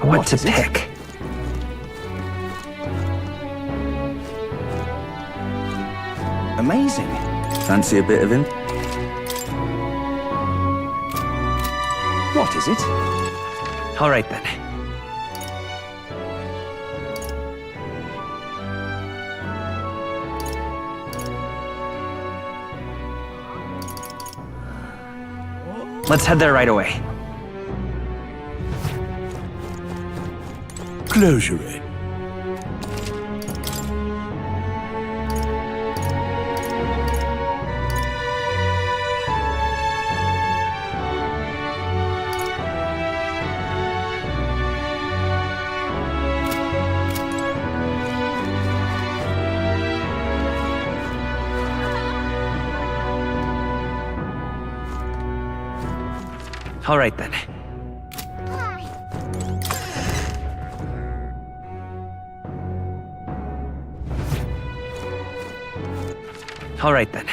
what to pick. Amazing. Fancy a bit of him? What is it? All right then. Let's head there right away. Closure. All right then. All right then.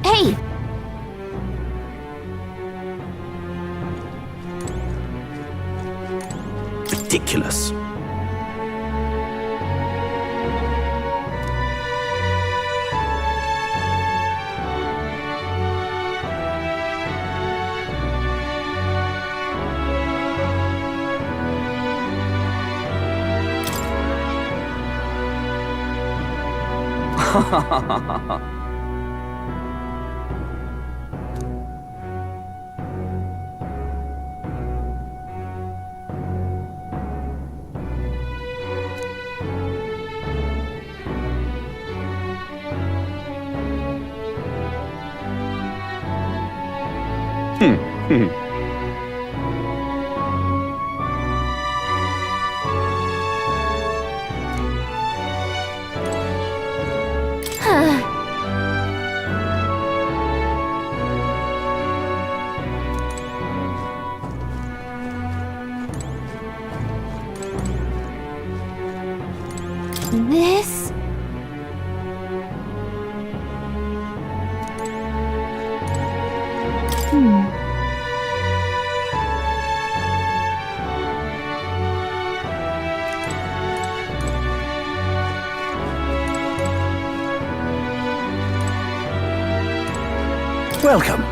Hey! Ridiculous. This... Welcome.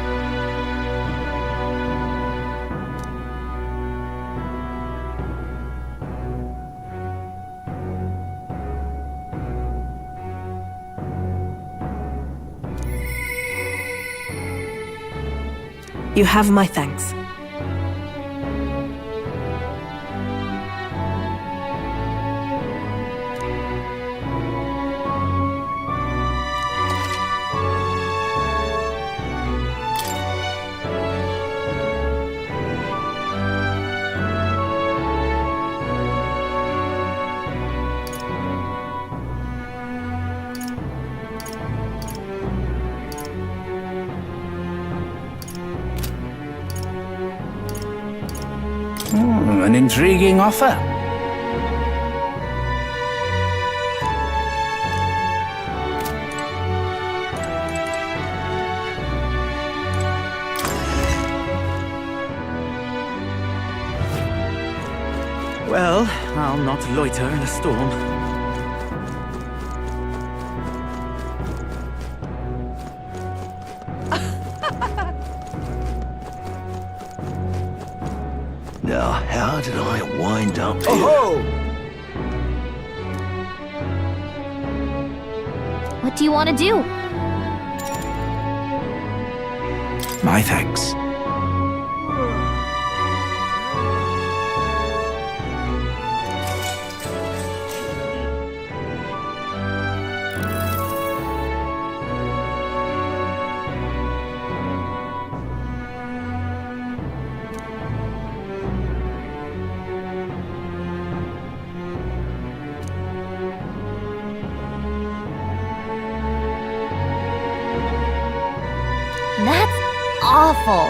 You have my thanks. An intriguing offer. Well, I'll not loiter in a storm. Now, how did I wind up here? Oh! What do you want to do? My thanks. awful.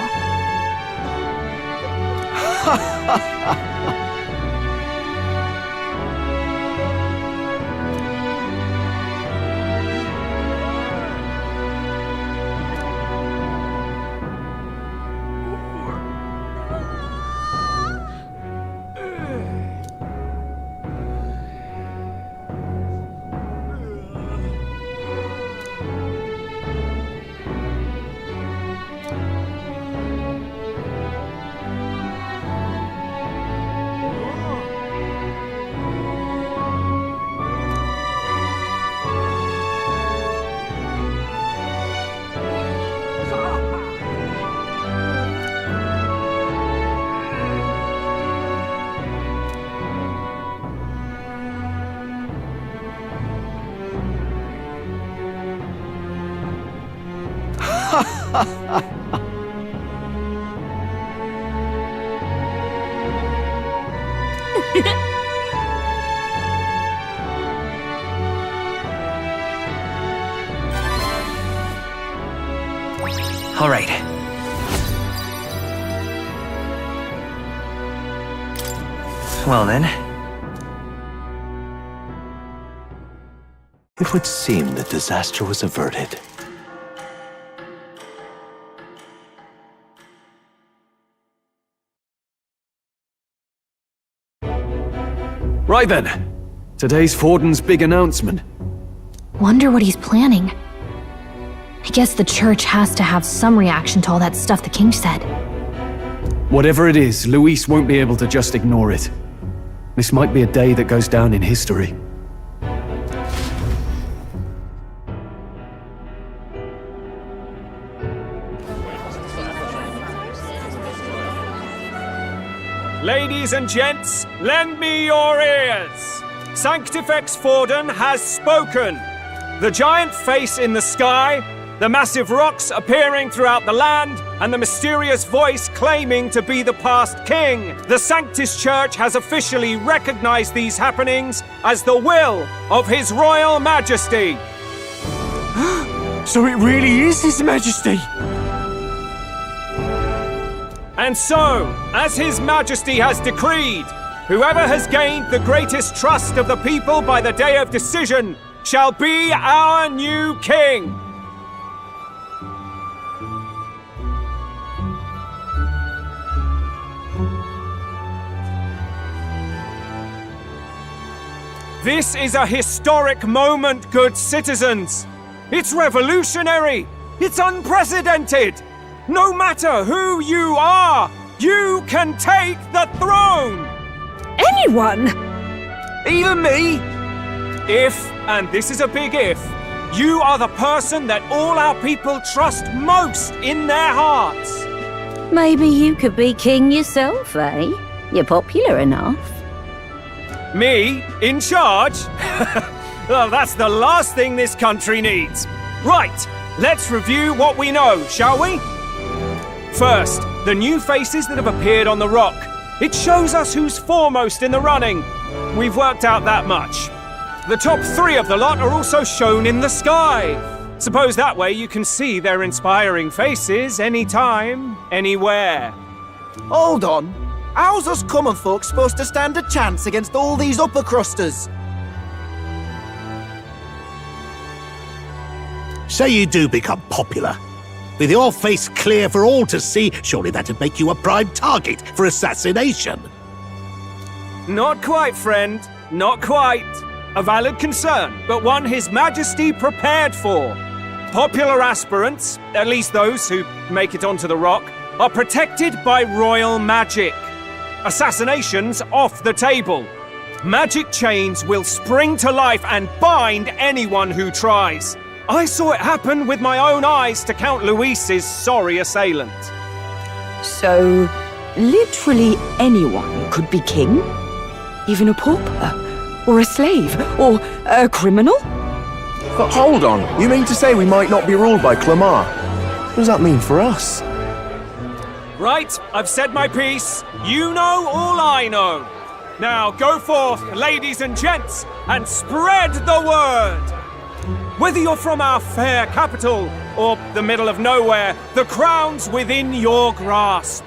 All right. Well then, It would seem the disaster was averted. Right then. Today's Forden's big announcement. Wonder what he's planning. I guess the church has to have some reaction to all that stuff the king said. Whatever it is, Luis won't be able to just ignore it. This might be a day that goes down in history. Ladies and gents, lend me your ears. Sanctifex Forden has spoken. The giant face in the sky, the massive rocks appearing throughout the land, and the mysterious voice claiming to be the past king. The Sanctus Church has officially recognized these happenings as the will of His Royal Majesty. So it really is His Majesty! And so, as His Majesty has decreed, whoever has gained the greatest trust of the people by the day of decision shall be our new king. This is a historic moment, good citizens. It's revolutionary. It's unprecedented. No matter who you are, you can take the throne. Anyone? Even me? If, and this is a big if, you are the person that all our people trust most in their hearts. Maybe you could be king yourself, eh? You're popular enough. Me? In charge? Well, that's the last thing this country needs. Right, let's review what we know, shall we? First, the new faces that have appeared on the rock. It shows us who's foremost in the running. We've worked out that much. The top 3 of the lot are also shown in the sky. Suppose that way you can see their inspiring faces anytime, anywhere. Hold on. How's us common folk supposed to stand a chance against all these upper crusters? Say you do become popular. With your face clear for all to see, surely that'd make you a prime target for assassination. Not quite, friend. Not quite. A valid concern, but one His Majesty prepared for. Popular aspirants, at least those who make it onto the rock, are protected by royal magic. Assassinations off the table. Magic chains will spring to life and bind anyone who tries. I saw it happen with my own eyes to Count Luis's sorry assailant. So, literally anyone could be king? Even a pauper? Or a slave? Or a criminal? But hold on, you mean to say we might not be ruled by Clamar? What does that mean for us? Right, I've said my piece. You know all I know. Now go forth, ladies and gents, and spread the word! Whether you're from our fair capital or the middle of nowhere, the crown's within your grasp.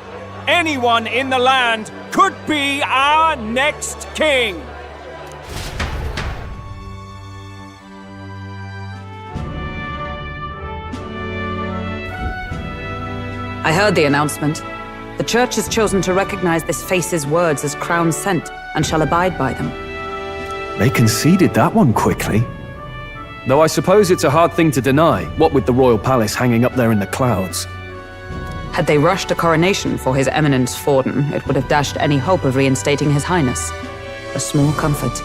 Anyone in the land could be our next king. I heard the announcement. The Church has chosen to recognize this face's words as crown sent and shall abide by them. They conceded that one quickly. Though I suppose it's a hard thing to deny, what with the royal palace hanging up there in the clouds. Had they rushed a coronation for His Eminence Forden, it would have dashed any hope of reinstating His Highness. A small comfort.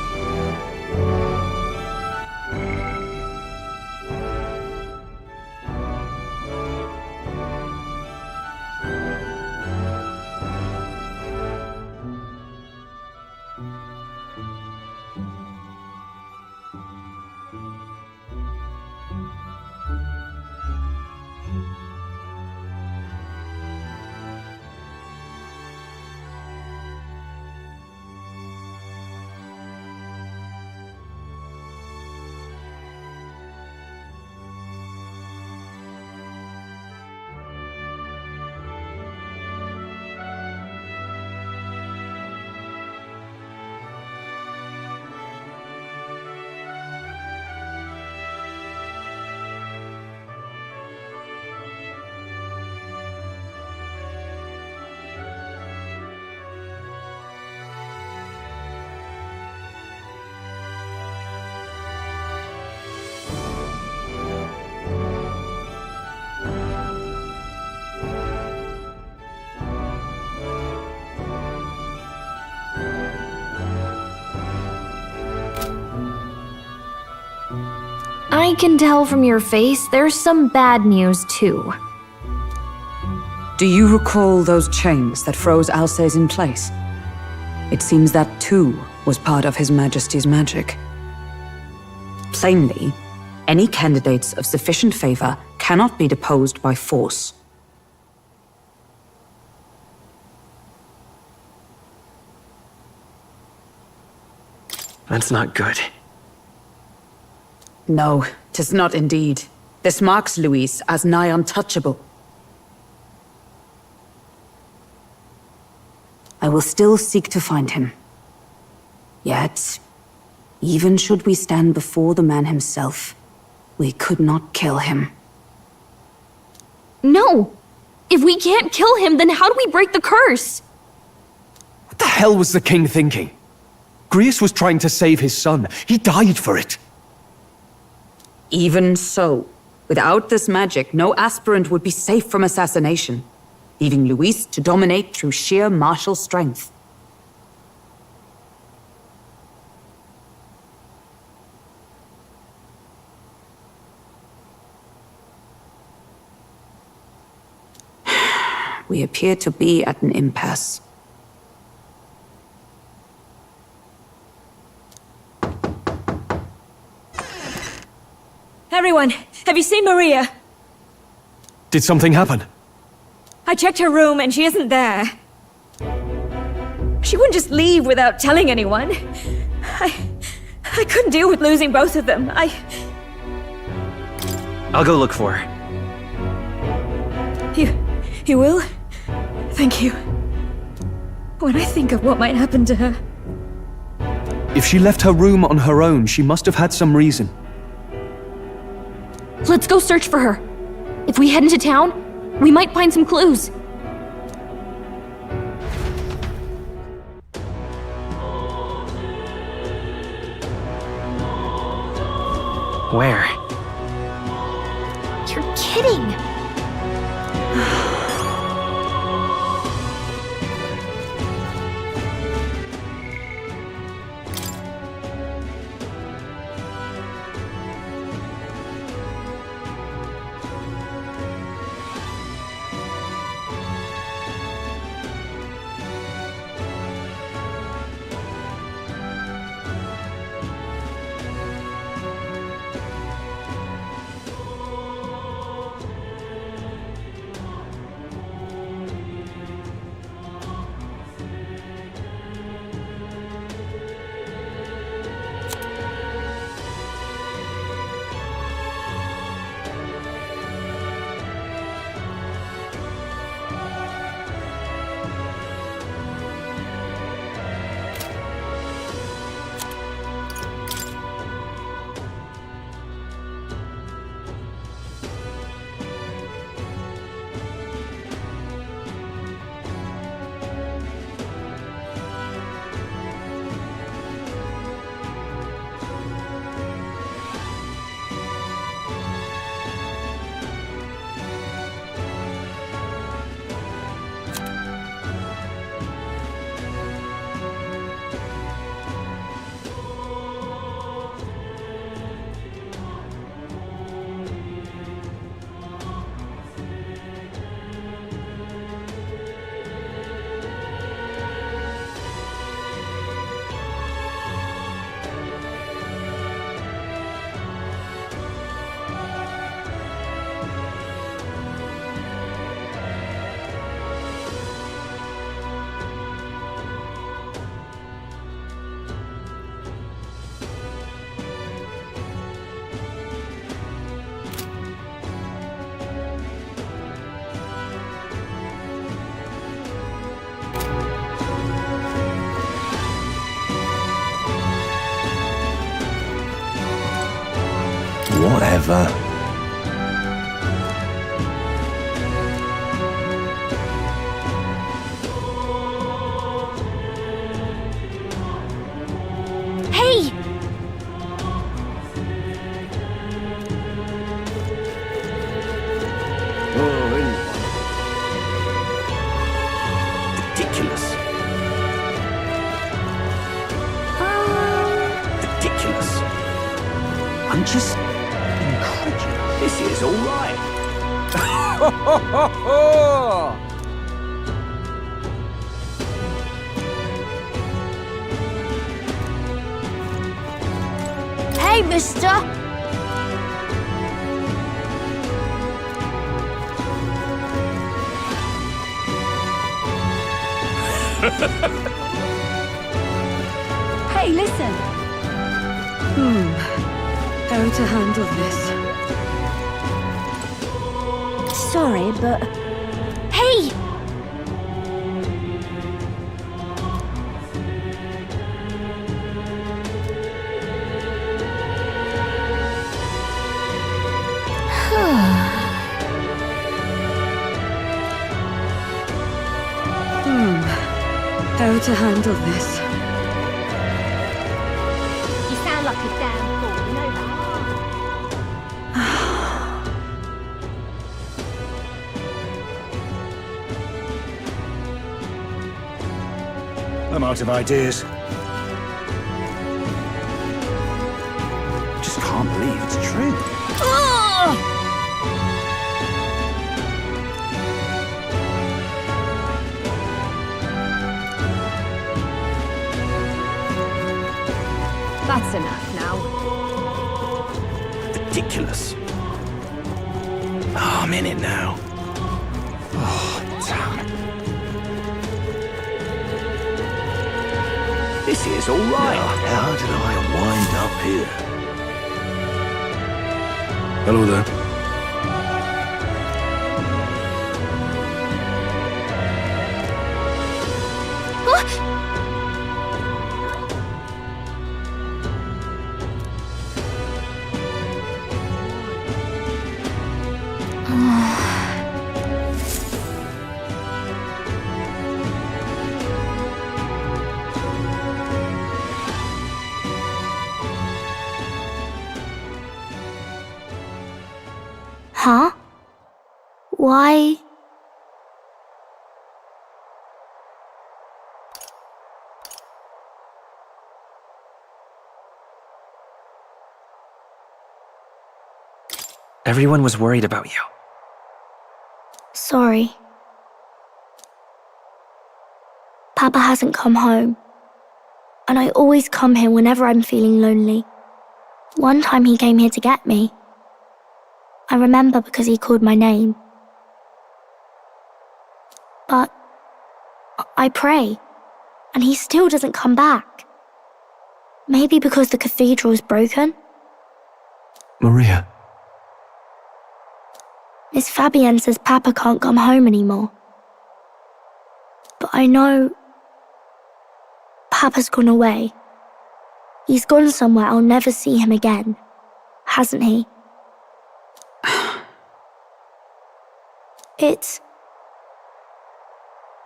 I can tell from your face there's some bad news too. Do you recall those chains that froze Alces in place? It seems that too was part of His Majesty's magic. Plainly, any candidates of sufficient favor cannot be deposed by force. That's not good. No, 'tis not indeed. This marks Luis as nigh untouchable. I will still seek to find him. Yet, even should we stand before the man himself, we could not kill him. No! If we can't kill him, then how do we break the curse? What the hell was the king thinking? Grius was trying to save his son. He died for it. Even so, without this magic, no aspirant would be safe from assassination, leaving Luis to dominate through sheer martial strength. We appear to be at an impasse. Everyone, have you seen Maria? Did something happen? I checked her room and she isn't there. She wouldn't just leave without telling anyone. I couldn't deal with losing both of them. I'll go look for her. You will? Thank you. When I think of what might happen to her... If she left her room on her own, she must have had some reason. Let's go search for her. If we head into town, we might find some clues. Where? You're kidding! Whatever. Hey! Ridiculous. Ridiculous. I'm just incredulous. This is all right. Hey, mister! Hey, listen. How to handle this? Sorry, but... Hey! How to handle this? You sound like a damn fool, you know that? I'm out of ideas. Just can't believe it's true. That's enough now. Ridiculous. Oh, I'm in it now. Oh, damn. This is all right. How did I wind up here? Hello there. Huh? Why? Everyone was worried about you. Sorry. Papa hasn't come home. And I always come here whenever I'm feeling lonely. One time he came here to get me. I remember because he called my name. But I pray, and he still doesn't come back. Maybe because the cathedral's broken? Maria, Miss Fabienne says Papa can't come home anymore. But I know Papa's gone away. He's gone somewhere I'll never see him again, hasn't he?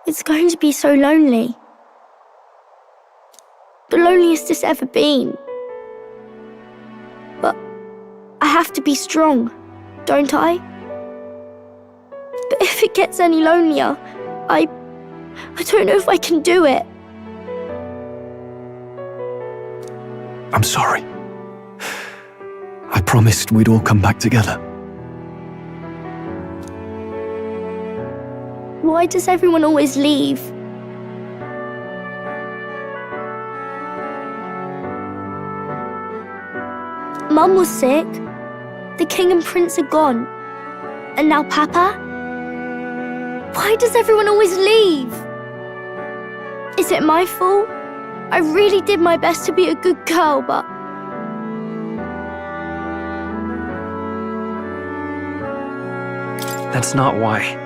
It's going to be so lonely. The loneliest it's ever been. But I have to be strong, don't I? But if it gets any lonelier, I don't know if I can do it. I'm sorry. I promised we'd all come back together. Why does everyone always leave? Mum was sick. The king and prince are gone. And now Papa? Why does everyone always leave? Is it my fault? I really did my best to be a good girl, but... That's not why.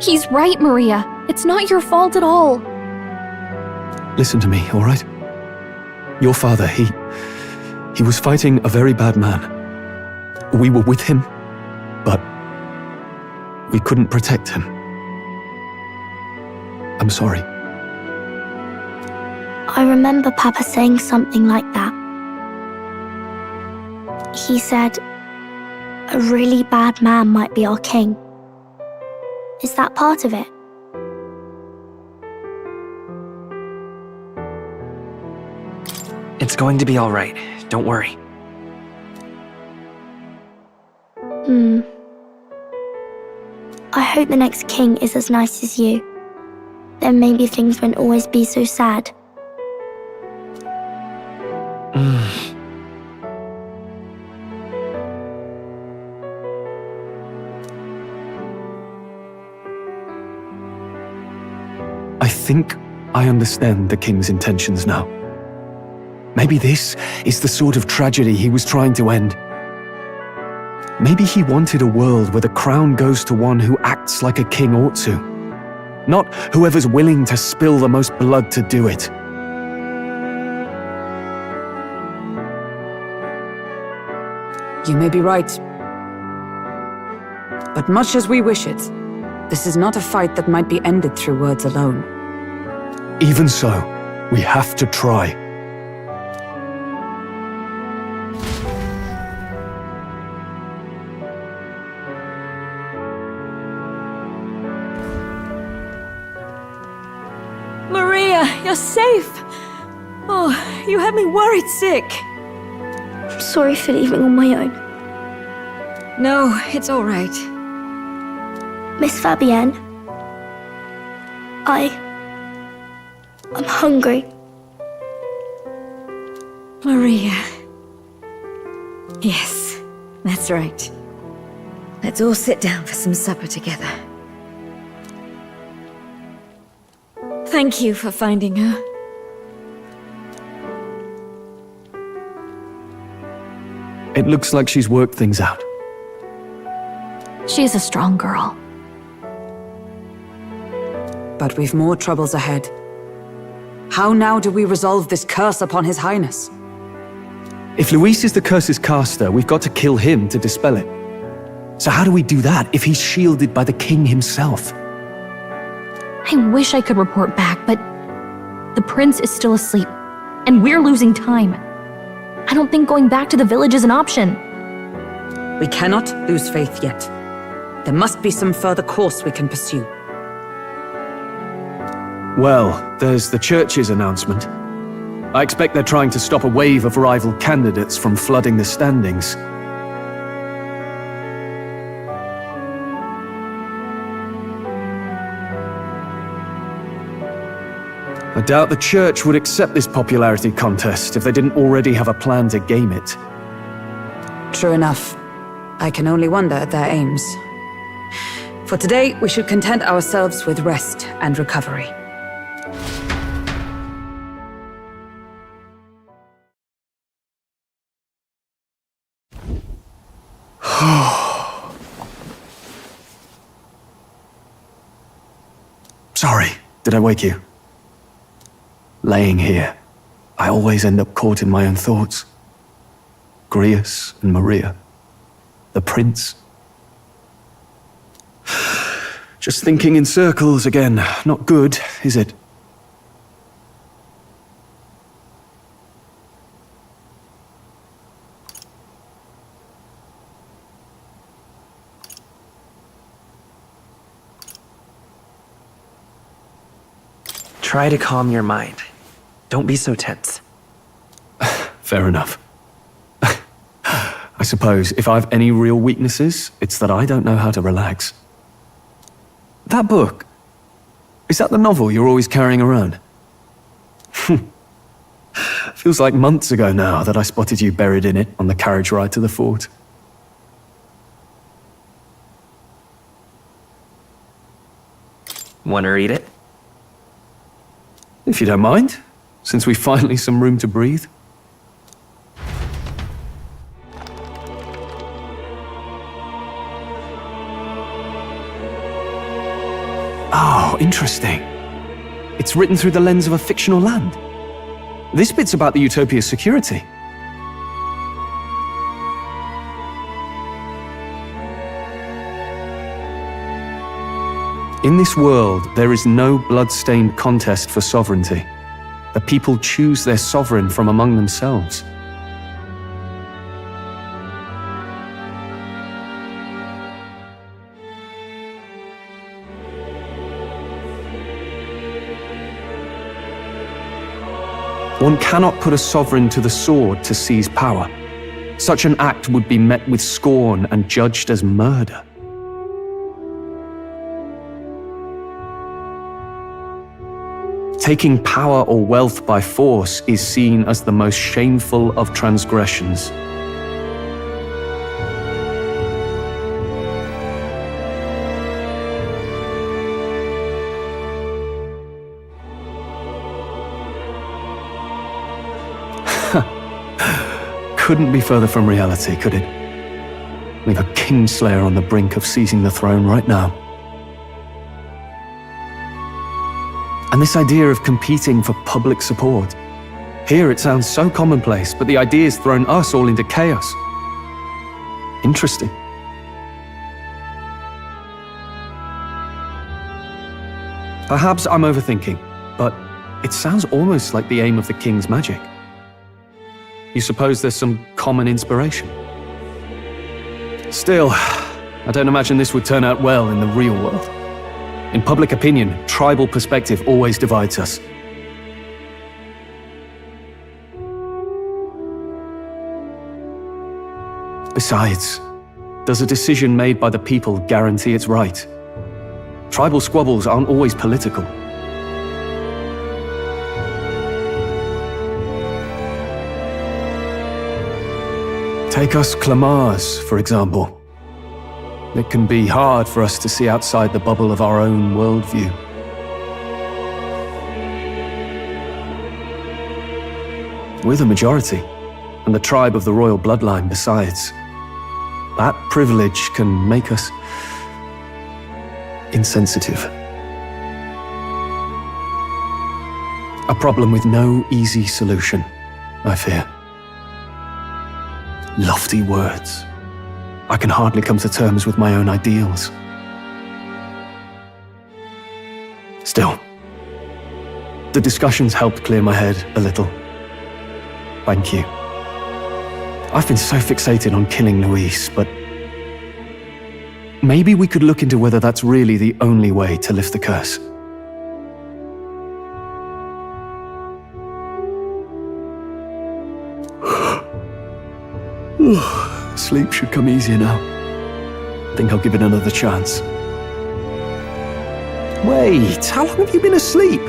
He's right, Maria. It's not your fault at all. Listen to me, all right? Your father, he was fighting a very bad man. We were with him, but we couldn't protect him. I'm sorry. I remember Papa saying something like that. He said, a really bad man might be our king. Is that part of it? It's going to be all right. Don't worry. I hope the next king is as nice as you. Then maybe things won't always be so sad. I think I understand the king's intentions now. Maybe this is the sort of tragedy he was trying to end. Maybe he wanted a world where the crown goes to one who acts like a king ought to, not whoever's willing to spill the most blood to do it. You may be right. But much as we wish it, this is not a fight that might be ended through words alone. Even so, we have to try. Maria, you're safe! Oh, you had me worried sick. I'm sorry for leaving on my own. No, it's all right. Miss Fabienne, I'm hungry. Maria. Yes, that's right. Let's all sit down for some supper together. Thank you for finding her. It looks like she's worked things out. She's a strong girl. But we've more troubles ahead. How now do we resolve this curse upon His Highness? If Luis is the curse's caster, we've got to kill him to dispel it. So how do we do that if he's shielded by the king himself? I wish I could report back, but the prince is still asleep, and we're losing time. I don't think going back to the village is an option. We cannot lose faith yet. There must be some further course we can pursue. Well, there's the church's announcement. I expect they're trying to stop a wave of rival candidates from flooding the standings. I doubt the church would accept this popularity contest if they didn't already have a plan to game it. True enough. I can only wonder at their aims. For today, we should content ourselves with rest and recovery. Sorry, did I wake you? Laying here, I always end up caught in my own thoughts. Grius and Maria. The prince. Just thinking in circles again. Not good, is it? Try to calm your mind. Don't be so tense. Fair enough. I suppose if I've any real weaknesses, it's that I don't know how to relax. That book, is that the novel you're always carrying around? Feels like months ago now that I spotted you buried in it on the carriage ride to the fort. Want to read it? If you don't mind, since we've finally some room to breathe. Oh, interesting. It's written through the lens of a fictional land. This bit's about the Utopia's security. In this world, there is no blood-stained contest for sovereignty. The people choose their sovereign from among themselves. One cannot put a sovereign to the sword to seize power. Such an act would be met with scorn and judged as murder. Taking power or wealth by force is seen as the most shameful of transgressions. Couldn't be further from reality, could it? We've a Kingslayer on the brink of seizing the throne right now. And this idea of competing for public support. Here it sounds so commonplace, but the idea's thrown us all into chaos. Interesting. Perhaps I'm overthinking, but it sounds almost like the aim of the king's magic. You suppose there's some common inspiration? Still, I don't imagine this would turn out well in the real world. In public opinion, tribal perspective always divides us. Besides, does a decision made by the people guarantee it's right? Tribal squabbles aren't always political. Take us Clamars, for example. It can be hard for us to see outside the bubble of our own worldview. We're the majority, and the tribe of the royal bloodline besides. That privilege can make us insensitive. A problem with no easy solution, I fear. Lofty words. I can hardly come to terms with my own ideals. Still, the discussions helped clear my head a little. Thank you. I've been so fixated on killing Luis, but maybe we could look into whether that's really the only way to lift the curse. Sleep should come easier now. Think I'll give it another chance. Wait, how long have you been asleep?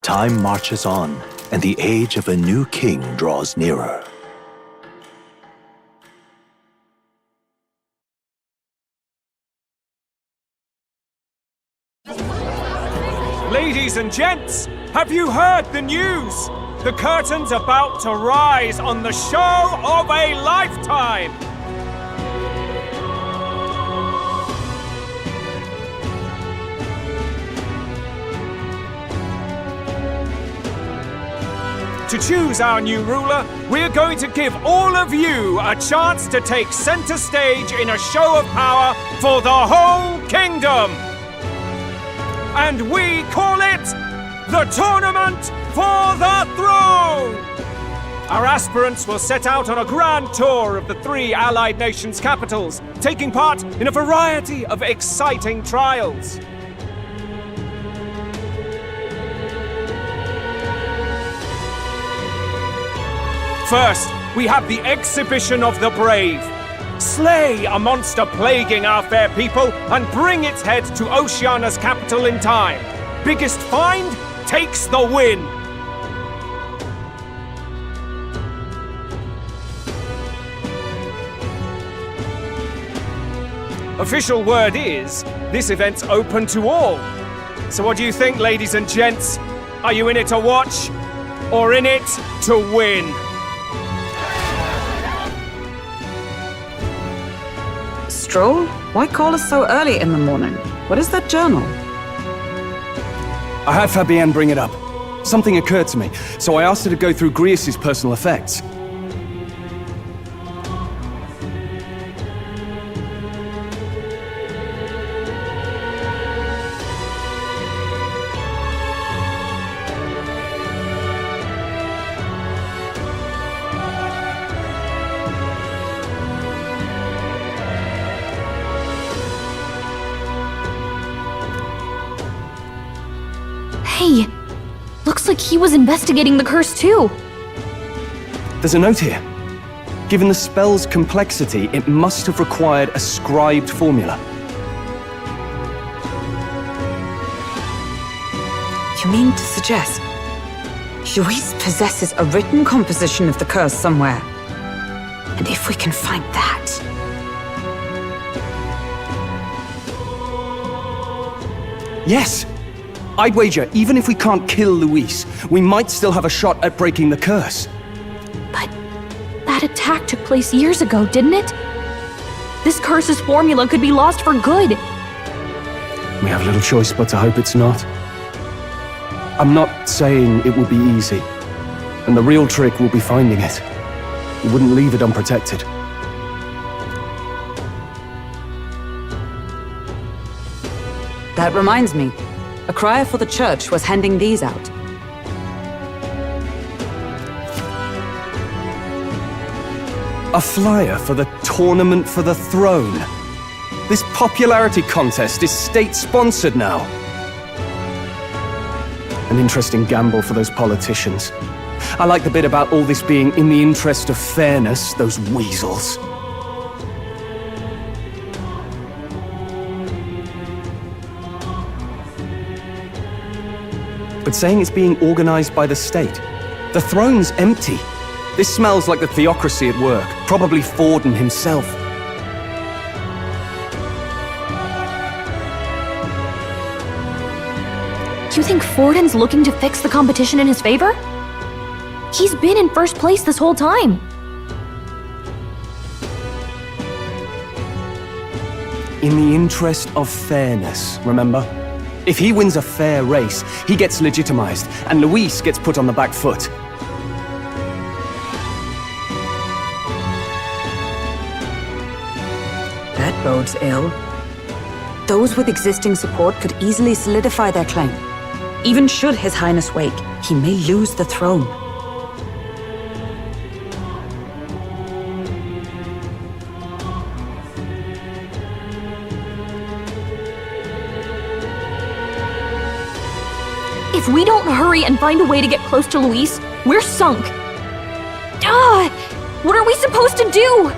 Time marches on, and the age of a new king draws nearer. Ladies and gents, have you heard the news? The curtain's about to rise on the show of a lifetime! To choose our new ruler, we're going to give all of you a chance to take center stage in a show of power for the whole kingdom! And we call it the Tournament for the Throne! Our aspirants will set out on a grand tour of the 3 allied nations' capitals, taking part in a variety of exciting trials. First, we have the Exhibition of the Brave. Slay a monster plaguing our fair people and bring its head to Oceania's capital in time. Biggest find takes the win. Official word is, this event's open to all. So what do you think, ladies and gents? Are you in it to watch, or in it to win? Stroll? Why call us so early in the morning? What is that journal? I had Fabienne bring it up. Something occurred to me, so I asked her to go through Grius' personal effects. Hey, looks like he was investigating the curse too. There's a note here. Given the spell's complexity, it must have required a scribed formula. You mean to suggest Luis possesses a written composition of the curse somewhere? And if we can find that... Yes! I'd wager, even if we can't kill Luis, we might still have a shot at breaking the curse. But that attack took place years ago, didn't it? This curse's formula could be lost for good. We have little choice but to hope it's not. I'm not saying it will be easy, and the real trick will be finding it. We wouldn't leave it unprotected. That reminds me. A crier for the church was handing these out. A flyer for the Tournament for the Throne. This popularity contest is state-sponsored now. An interesting gamble for those politicians. I like the bit about all this being in the interest of fairness, those weasels. But saying it's being organized by the state. The throne's empty. This smells like the theocracy at work, probably Forden himself. You think Forden's looking to fix the competition in his favor? He's been in first place this whole time. In the interest of fairness, remember? If he wins a fair race, he gets legitimized, and Luis gets put on the back foot. That bodes ill. Those with existing support could easily solidify their claim. Even should His Highness wake, he may lose the throne. If we don't hurry and find a way to get close to Luis, we're sunk. What are we supposed to do?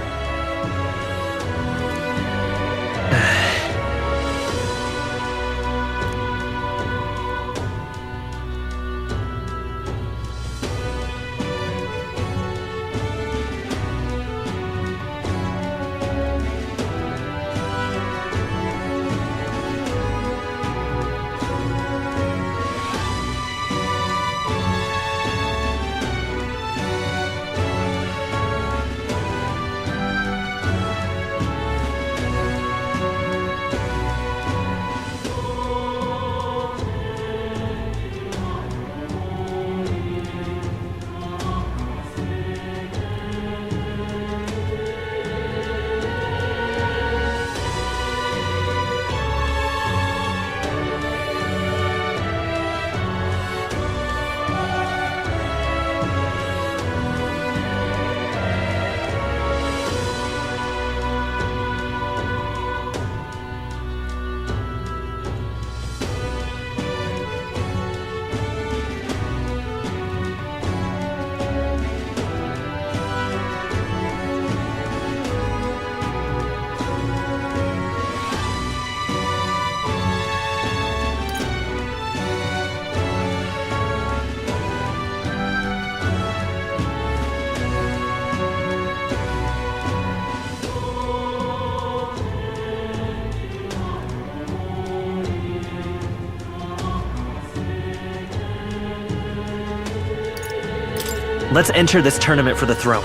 Let's enter this tournament for the throne.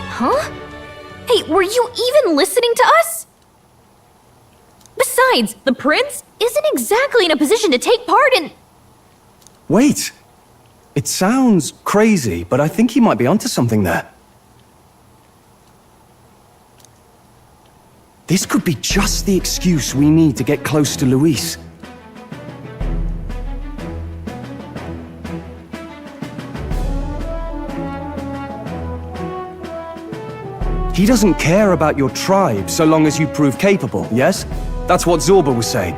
Huh? Hey, were you even listening to us? Besides, the prince isn't exactly in a position to take part in... Wait! It sounds crazy, but I think he might be onto something there. This could be just the excuse we need to get close to Luis. He doesn't care about your tribe so long as you prove capable, yes? That's what Zorba was saying.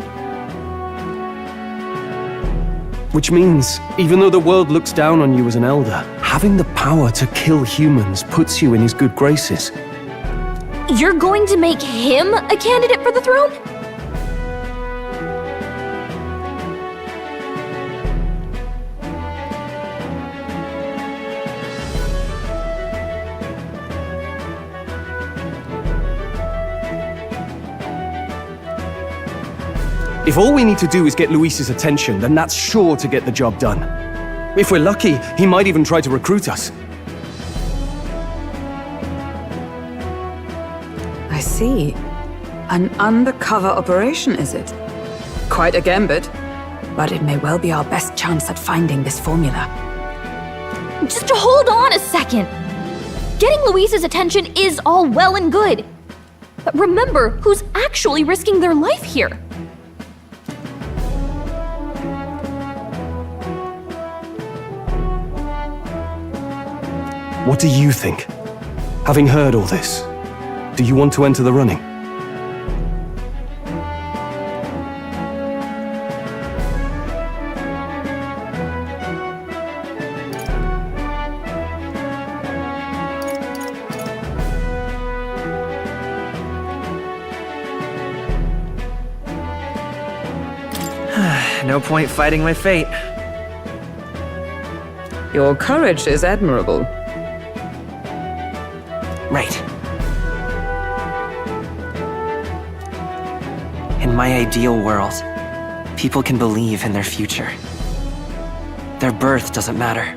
Which means, even though the world looks down on you as an elder, having the power to kill humans puts you in his good graces. You're going to make him a candidate for the throne? If all we need to do is get Luis's attention, then that's sure to get the job done. If we're lucky, he might even try to recruit us. I see. An undercover operation, is it? Quite a gambit, but it may well be our best chance at finding this formula. Just hold on a second. Getting Luis's attention is all well and good. But remember who's actually risking their life here. What do you think? Having heard all this, do you want to enter the running? No point fighting my fate. Your courage is admirable. Right. In my ideal world, people can believe in their future. Their birth doesn't matter.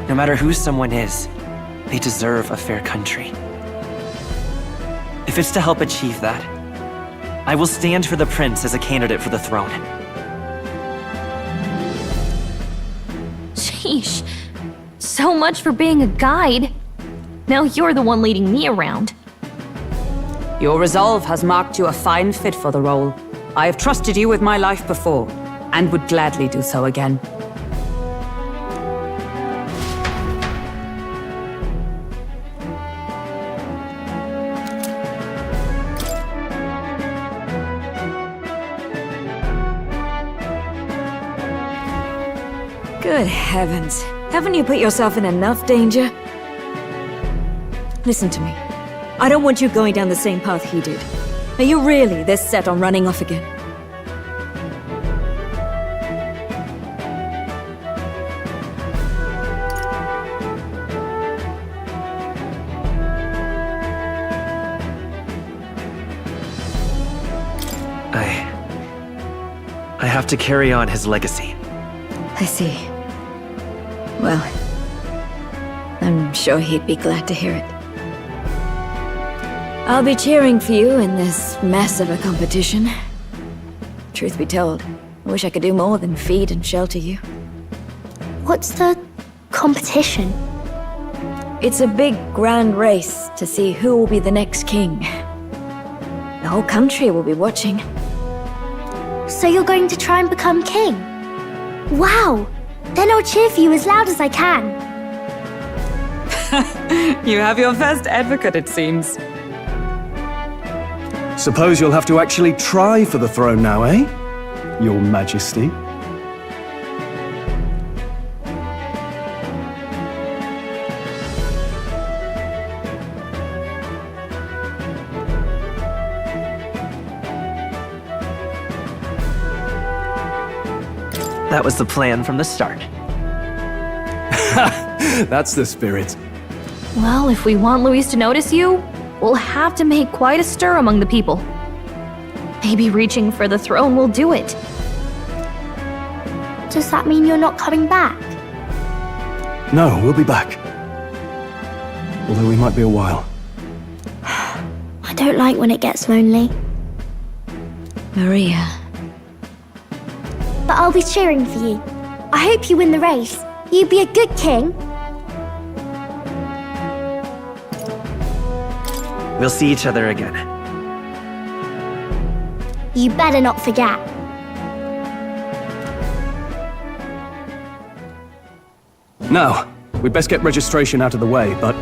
No matter who someone is, they deserve a fair country. If it's to help achieve that, I will stand for the prince as a candidate for the throne. Sheesh. So much for being a guide. Now you're the one leading me around. Your resolve has marked you a fine fit for the role. I have trusted you with my life before, and would gladly do so again. Good heavens. Haven't you put yourself in enough danger? Listen to me. I don't want you going down the same path he did. Are you really this set on running off again? I have to carry on his legacy. I see. Well, I'm sure he'd be glad to hear it. I'll be cheering for you in this mess of a competition. Truth be told, I wish I could do more than feed and shelter you. What's the competition? It's a big, grand race to see who will be the next king. The whole country will be watching. So you're going to try and become king? Wow! Then I'll cheer for you as loud as I can. You have your first advocate, it seems. Suppose you'll have to actually try for the throne now, eh? Your Majesty. That was the plan from the start. That's the spirit. Well, if we want Luis to notice you, we'll have to make quite a stir among the people. Maybe reaching for the throne will do it. Does that mean you're not coming back? No, we'll be back. Although we might be a while. I don't like when it gets lonely. Maria. But I'll be cheering for you. I hope you win the race. You'd be a good king. We'll see each other again. You better not forget. Now, we'd best get registration out of the way, but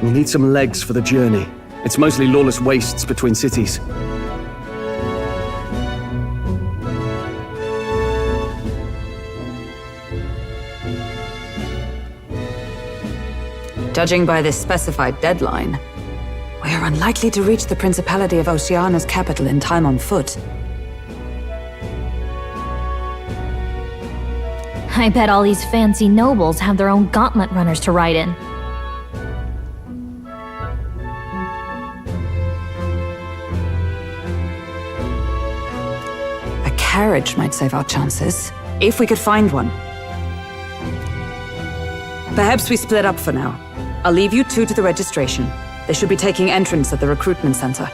we'll need some legs for the journey. It's mostly lawless wastes between cities. Judging by this specified deadline, we are unlikely to reach the Principality of Oceana's capital in time on foot. I bet all these fancy nobles have their own gauntlet runners to ride in. A carriage might save our chances, if we could find one. Perhaps we split up for now. I'll leave you two to the registration. They should be taking entrance at the recruitment center.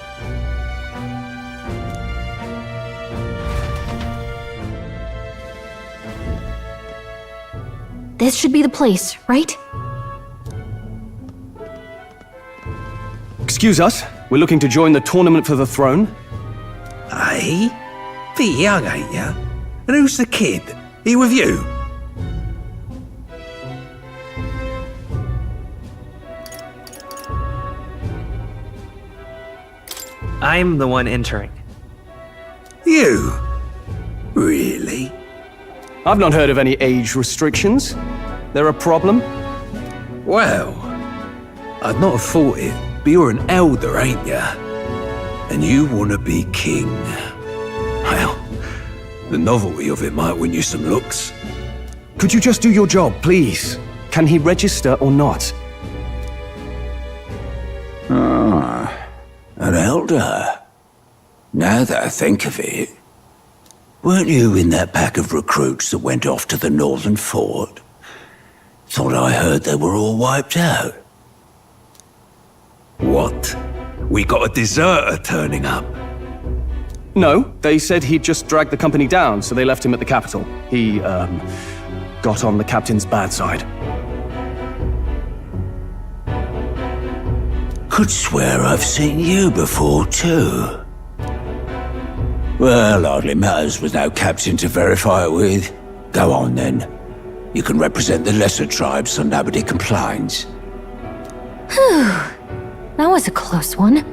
This should be the place, right? Excuse us, we're looking to join the tournament for the throne. Aye? Bit young, ain't ya? And who's the kid? He with you? I'm the one entering. You? Really? I've not heard of any age restrictions. There a problem? Well, I'd not have thought it, but you're an elder, ain't ya? And you want to be king. Well, the novelty of it might win you some looks. Could you just do your job, please? Can he register or not? An elder? Now that I think of it, weren't you in that pack of recruits that went off to the northern fort? Thought I heard they were all wiped out. What? We got a deserter turning up? No, they said he'd just dragged the company down, so they left him at the capital. He, got on the captain's bad side. Could swear I've seen you before, too. Well, hardly matters with no captain to verify it with. Go on, then. You can represent the lesser tribes so nobody complains. Whew. That was a close one.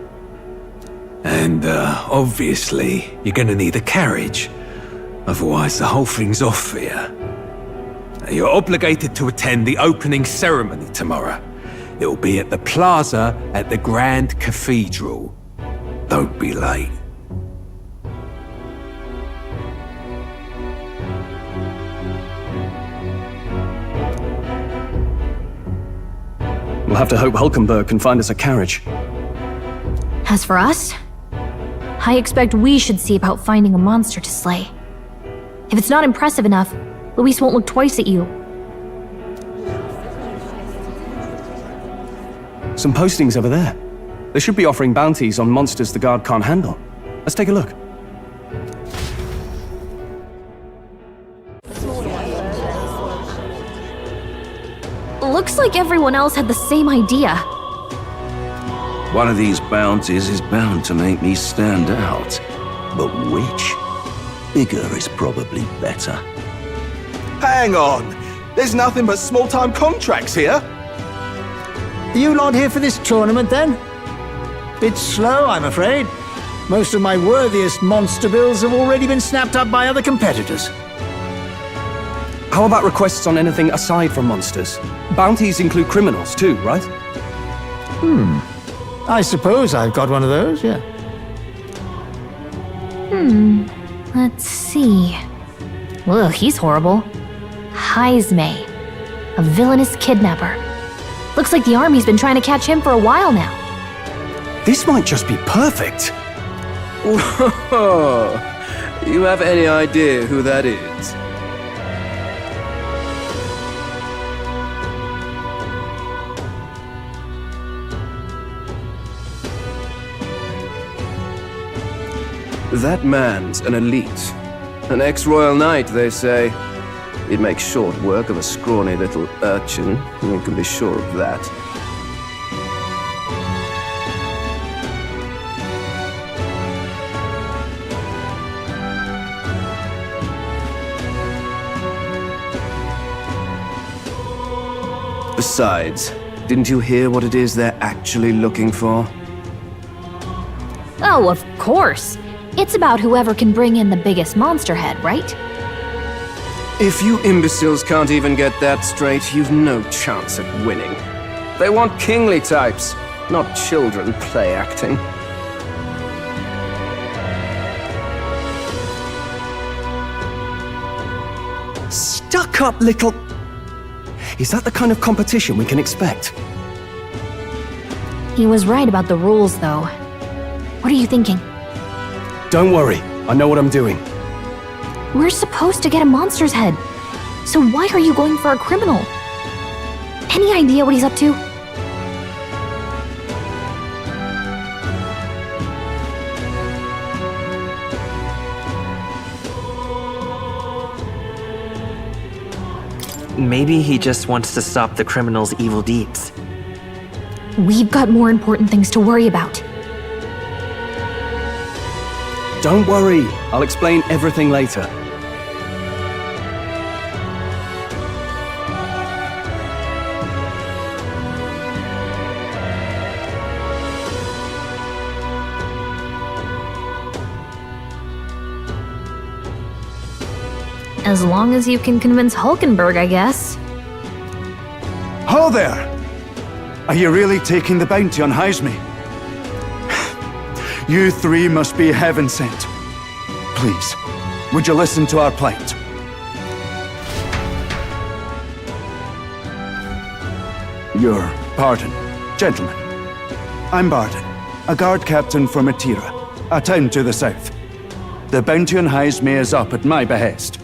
And, obviously, you're gonna need a carriage. Otherwise, the whole thing's off for you. You're obligated to attend the opening ceremony tomorrow. It'll be at the plaza at the Grand Cathedral. Don't be late. We'll have to hope Hulkenberg can find us a carriage. As for us, I expect we should see about finding a monster to slay. If it's not impressive enough, Luis won't look twice at you. Some postings over there. They should be offering bounties on monsters the guard can't handle. Let's take a look. Looks like everyone else had the same idea. One of these bounties is bound to make me stand out. But which? Bigger is probably better. Hang on! There's nothing but small-time contracts here! Are you lot here for this tournament, then? Bit slow, I'm afraid. Most of my worthiest monster bills have already been snapped up by other competitors. How about requests on anything aside from monsters? Bounties include criminals too, right? I suppose I've got one of those, yeah. Let's see. Ugh, he's horrible. Heisme, a villainous kidnapper. Looks like the army's been trying to catch him for a while now. This might just be perfect. Whoa! You have any idea who that is? That man's an elite. An ex-royal knight, they say. He'd make short work of a scrawny little urchin, you can be sure of that. Besides, didn't you hear what it is they're actually looking for? Oh, of course. It's about whoever can bring in the biggest monster head, right? If you imbeciles can't even get that straight, you've no chance at winning. They want kingly types, not children play acting. Stuck-up little... Is that the kind of competition we can expect? He was right about the rules, though. What are you thinking? Don't worry, I know what I'm doing. We're supposed to get a monster's head. So why are you going for a criminal? Any idea what he's up to? Maybe he just wants to stop the criminal's evil deeds. We've got more important things to worry about. Don't worry, I'll explain everything later. As long as you can convince Hulkenberg, I guess. Ho there! Are you really taking the bounty on Haisme? You three must be heaven sent. Please, would you listen to our plight? Your pardon, gentlemen. I'm Barden, a guard captain for Matira, a town to the south. The bounty on Haisme is up at my behest.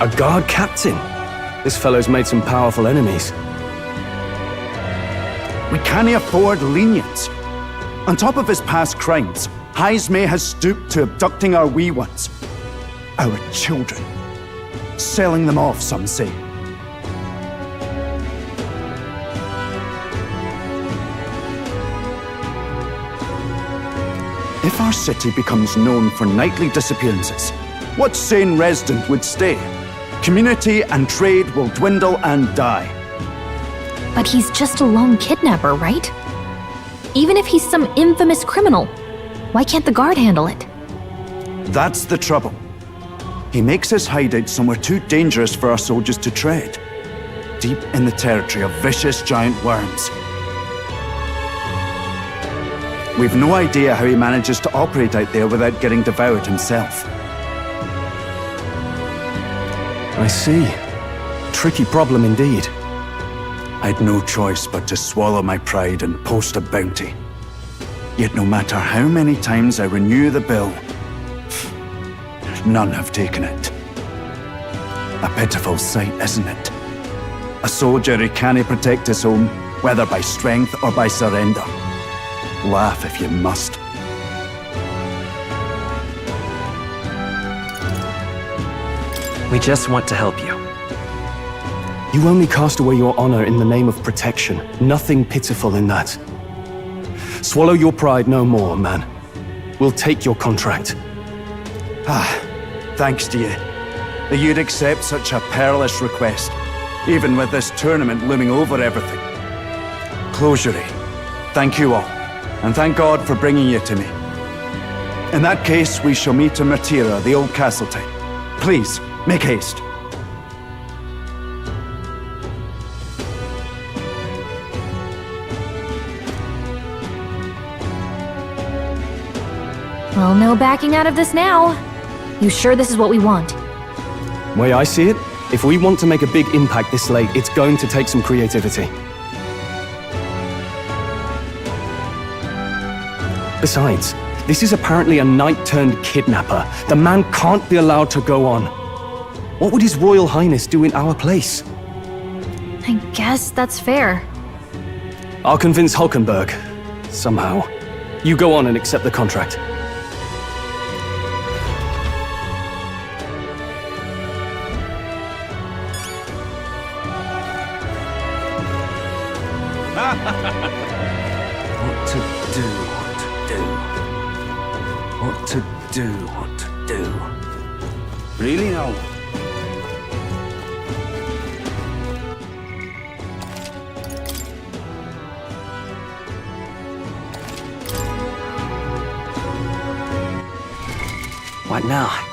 A guard captain? This fellow's made some powerful enemies. We can't afford lenience. On top of his past crimes, Haisme has stooped to abducting our wee ones. Our children. Selling them off, some say. If our city becomes known for nightly disappearances, what sane resident would stay? Community and trade will dwindle and die. But he's just a lone kidnapper, right? Even if he's some infamous criminal, why can't the guard handle it? That's the trouble. He makes his hideout somewhere too dangerous for our soldiers to tread. Deep in the territory of vicious giant worms. We've no idea how he manages to operate out there without getting devoured himself. I see. Tricky problem indeed. I'd no choice but to swallow my pride and post a bounty. Yet no matter how many times I renew the bill, none have taken it. A pitiful sight, isn't it? A soldier who can't protect his home, whether by strength or by surrender. Laugh if you must. We just want to help you. You only cast away your honor in the name of protection. Nothing pitiful in that. Swallow your pride no more, man. We'll take your contract. Thanks to you. That you'd accept such a perilous request, even with this tournament looming over everything. Closure. Thank you all, and thank God for bringing you to me. In that case, we shall meet in Matira, the old castle town. Please, make haste. Well, no backing out of this now. You sure this is what we want? Way I see it, if we want to make a big impact this late, it's going to take some creativity. Besides, this is apparently a knight-turned-kidnapper. The man can't be allowed to go on. What would His Royal Highness do in our place? I guess that's fair. I'll convince Hulkenberg. Somehow. You go on and accept the contract. What to do, what to do. What to do, what to do. Really now? What now?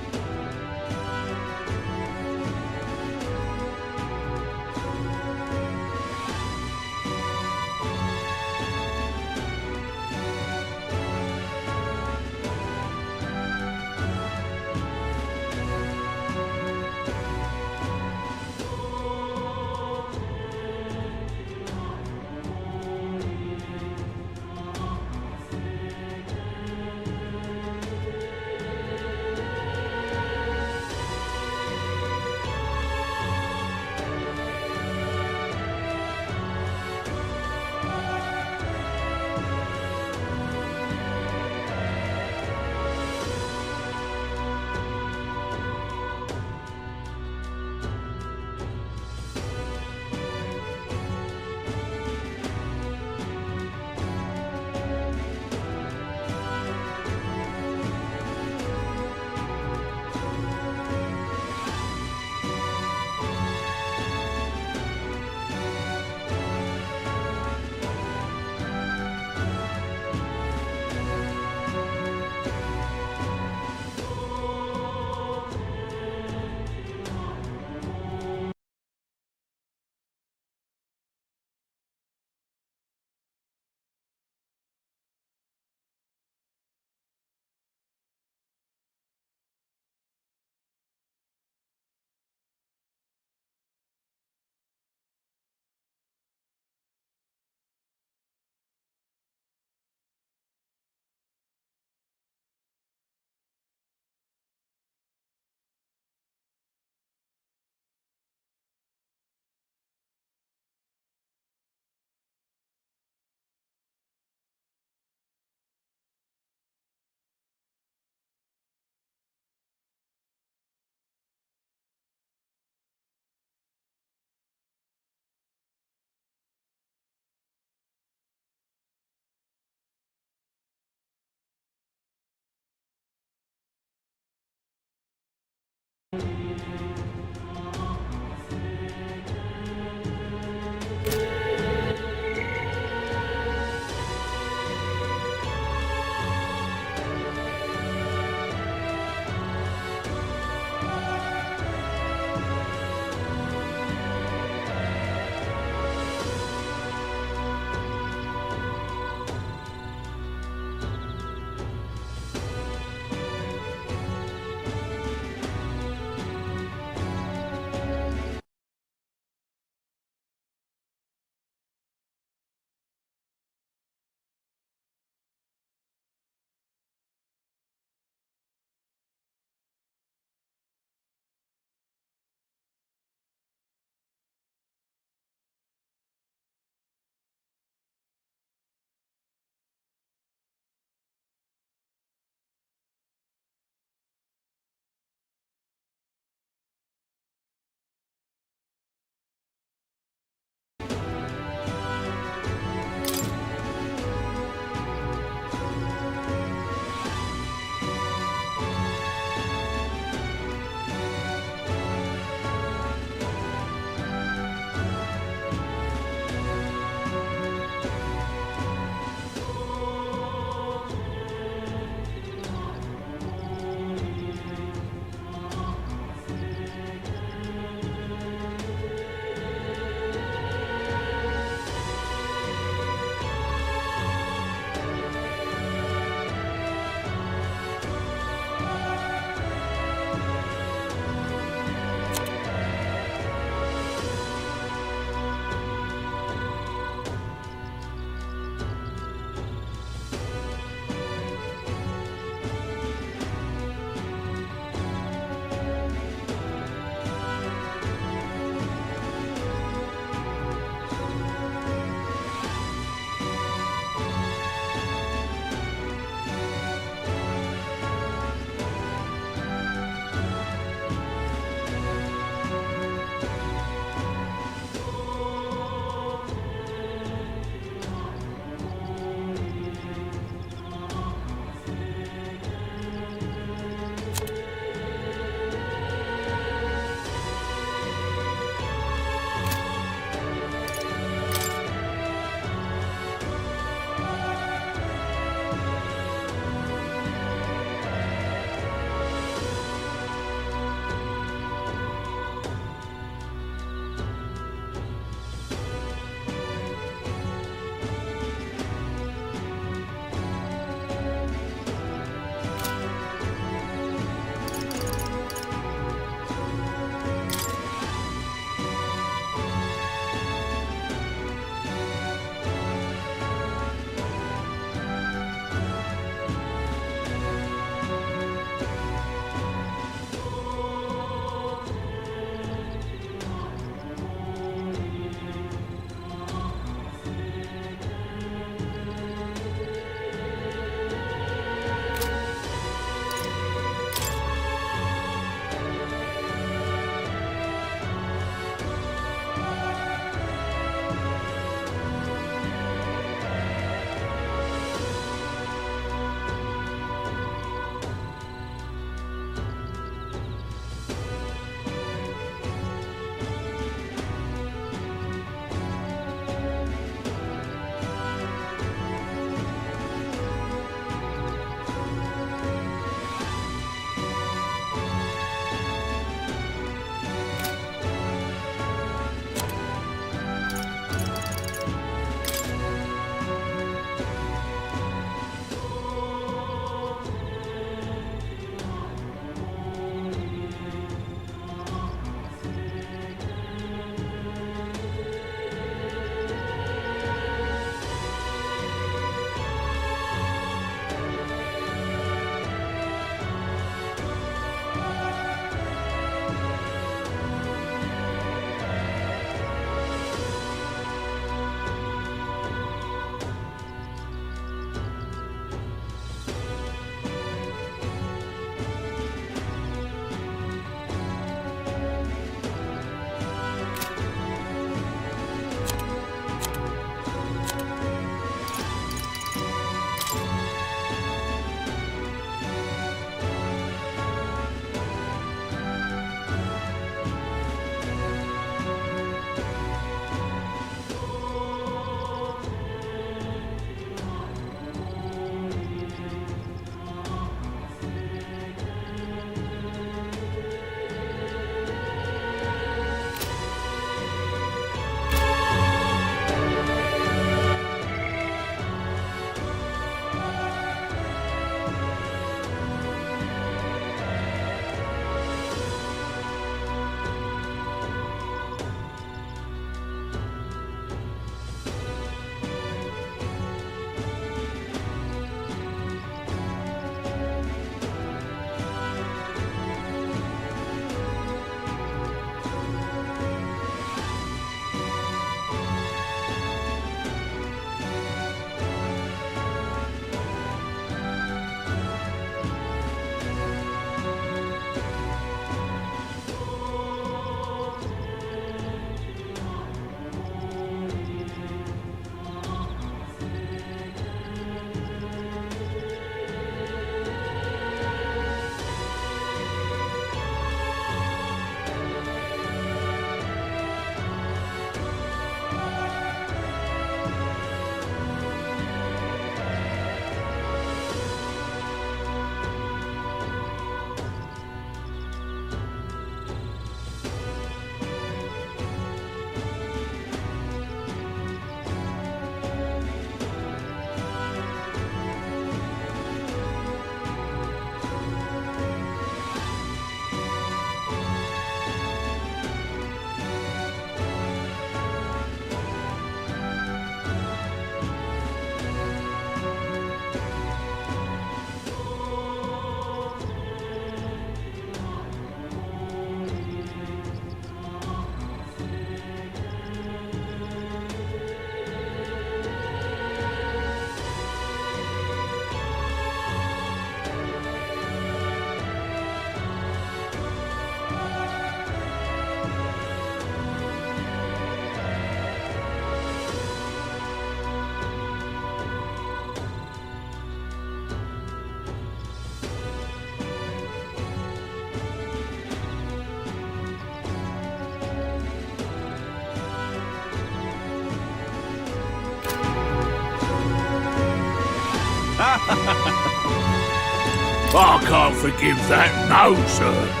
I can't forgive that, no, sir.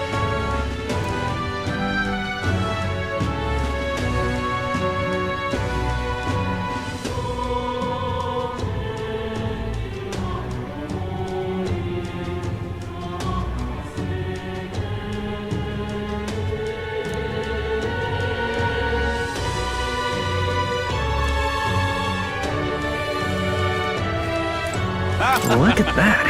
Look at that.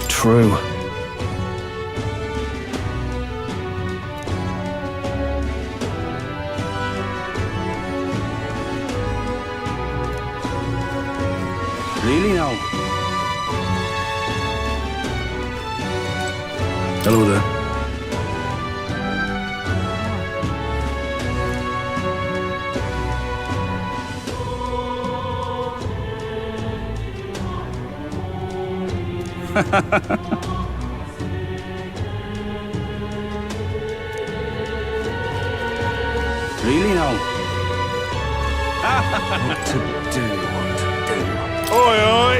True. Really now? Hello there. Really now? What to do? Oi, oi!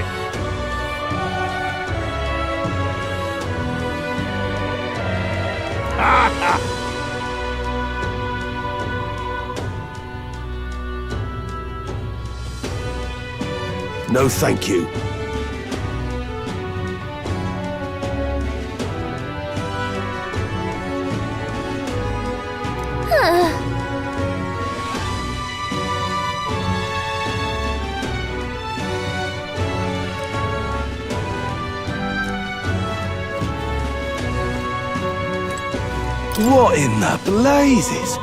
No, thank you. What in the blazes?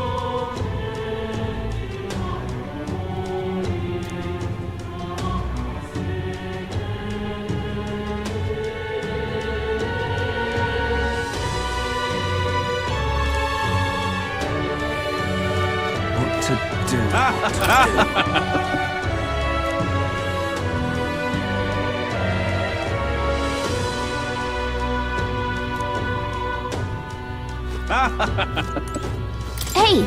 What to do? Hey!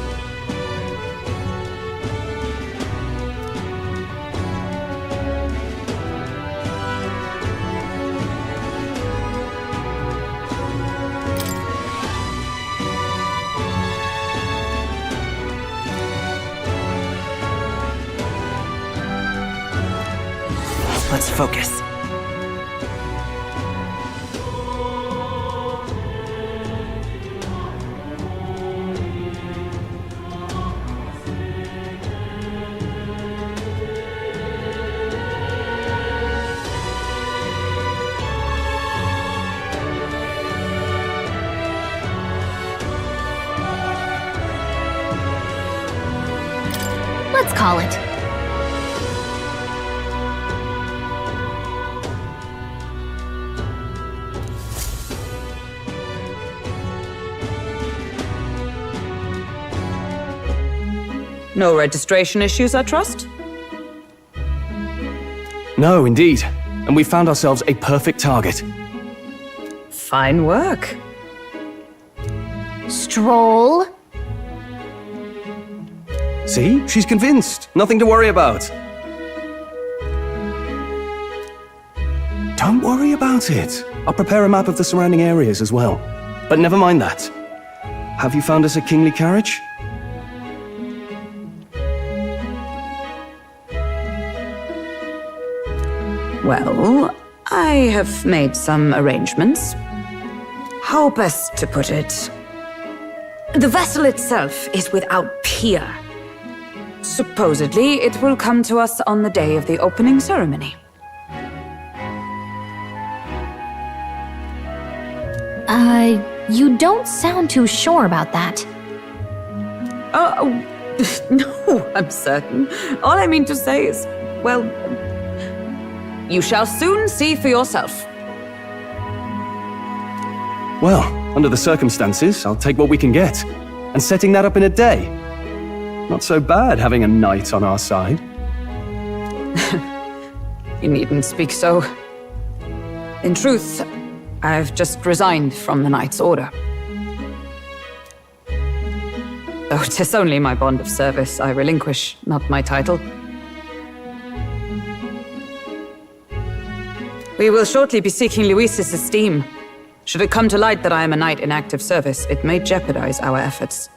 Let's focus. Let's call it. No registration issues, I trust? No, indeed. And we found ourselves a perfect target. Fine work. Stroll. See? She's convinced. Nothing to worry about. Don't worry about it. I'll prepare a map of the surrounding areas as well. But never mind that. Have you found us a kingly carriage? Well, I have made some arrangements. How best to put it? The vessel itself is without peer. Supposedly, it will come to us on the day of the opening ceremony. You don't sound too sure about that. Oh, no, I'm certain. All I mean to say is, well, you shall soon see for yourself. Well, under the circumstances, I'll take what we can get. And setting that up in a day. Not so bad having a knight on our side. You needn't speak so. In truth, I've just resigned from the Knight's Order. Though 'tis only my bond of service I relinquish, not my title. We will shortly be seeking Luis's esteem. Should it come to light that I am a knight in active service, it may jeopardize our efforts.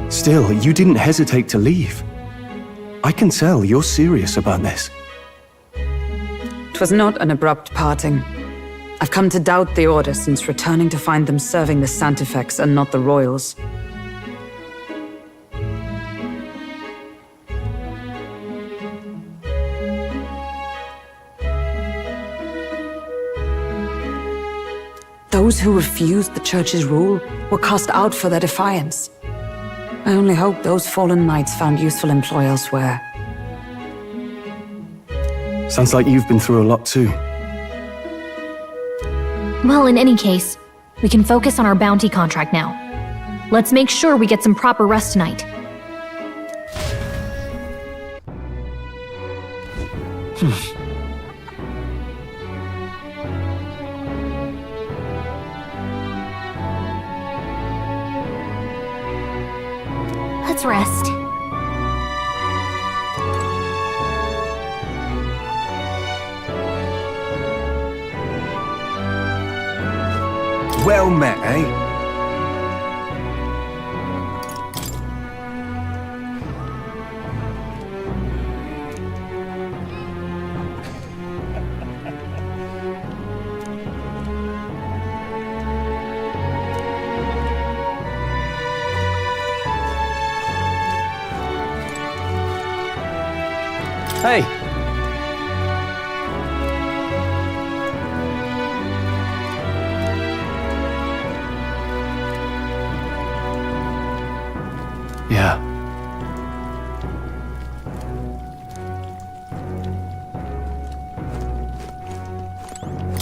Still, you didn't hesitate to leave. I can tell you're serious about this. It was not an abrupt parting. I've come to doubt the Order since returning to find them serving the Santifex and not the Royals. Those who refused the Church's rule were cast out for their defiance. I only hope those fallen knights found useful employ elsewhere. Sounds like you've been through a lot too. Well, in any case, we can focus on our bounty contract now. Let's make sure we get some proper rest tonight. Let's rest. Well met, eh? Hey! Yeah.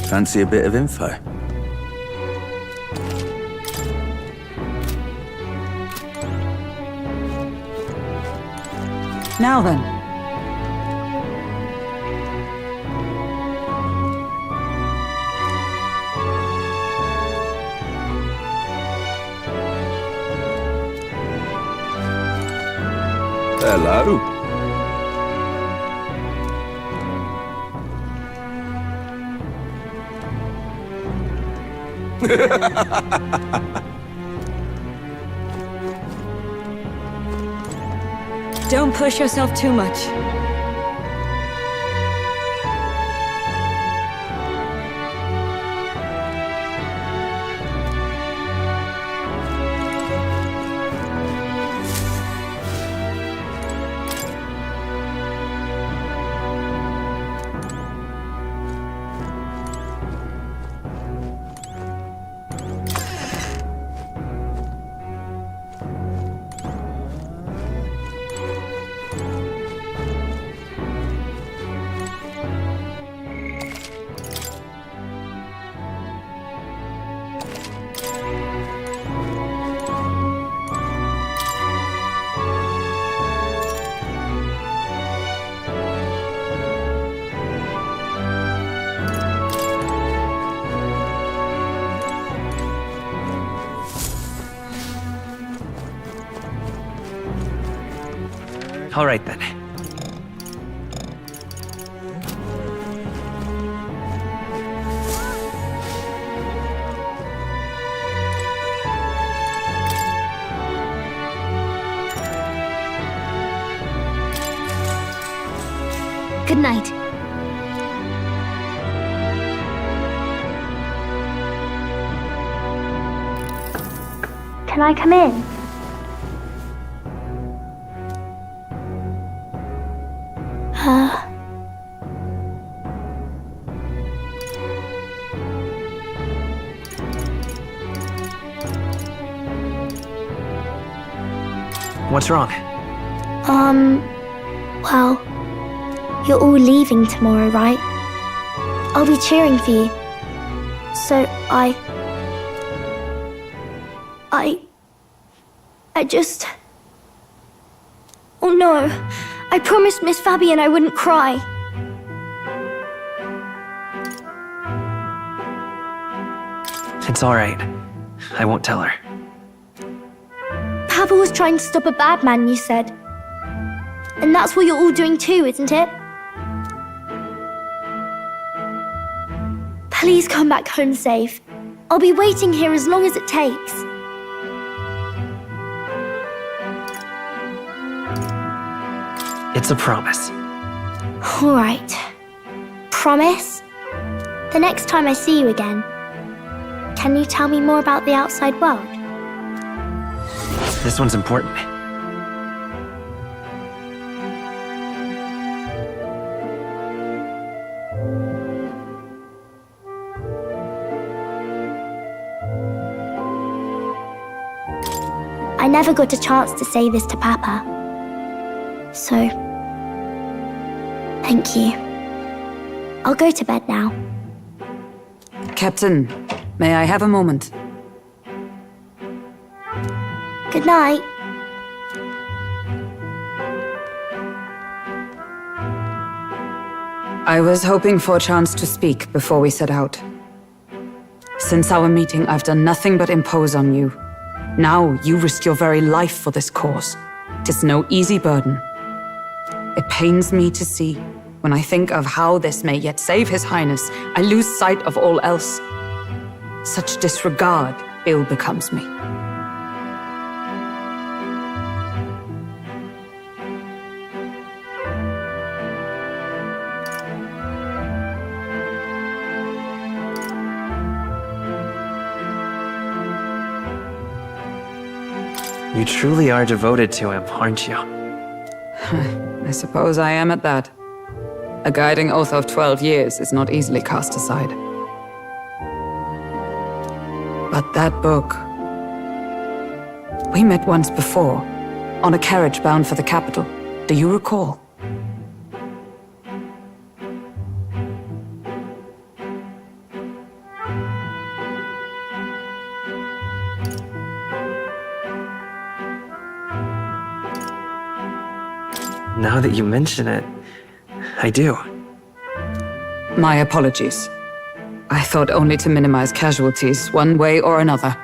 Fancy a bit of info? Now then. Hello. Don't push yourself too much. All right then. Good night. Can I come in? What's wrong? Well, you're all leaving tomorrow, right? I'll be cheering for you. So I just... Oh no, I promised Miss Fabian I wouldn't cry. It's all right. I won't tell her. Papa was trying to stop a bad man, you said. And that's what you're all doing too, isn't it? Please come back home safe. I'll be waiting here as long as it takes. It's a promise. All right. Promise? The next time I see you again, can you tell me more about the outside world? This one's important. I never got a chance to say this to Papa. So, thank you. I'll go to bed now. Captain, may I have a moment? Good night. I was hoping for a chance to speak before we set out. Since our meeting, I've done nothing but impose on you. Now you risk your very life for this cause. 'Tis no easy burden. It pains me to see, when I think of how this may yet save His Highness, I lose sight of all else. Such disregard ill becomes me. You truly are devoted to him, aren't you? I suppose I am at that. A guiding oath of 12 years is not easily cast aside. But that book... We met once before, on a carriage bound for the capital. Do you recall? Now that you mention it, I do. My apologies. I thought only to minimize casualties, one way or another.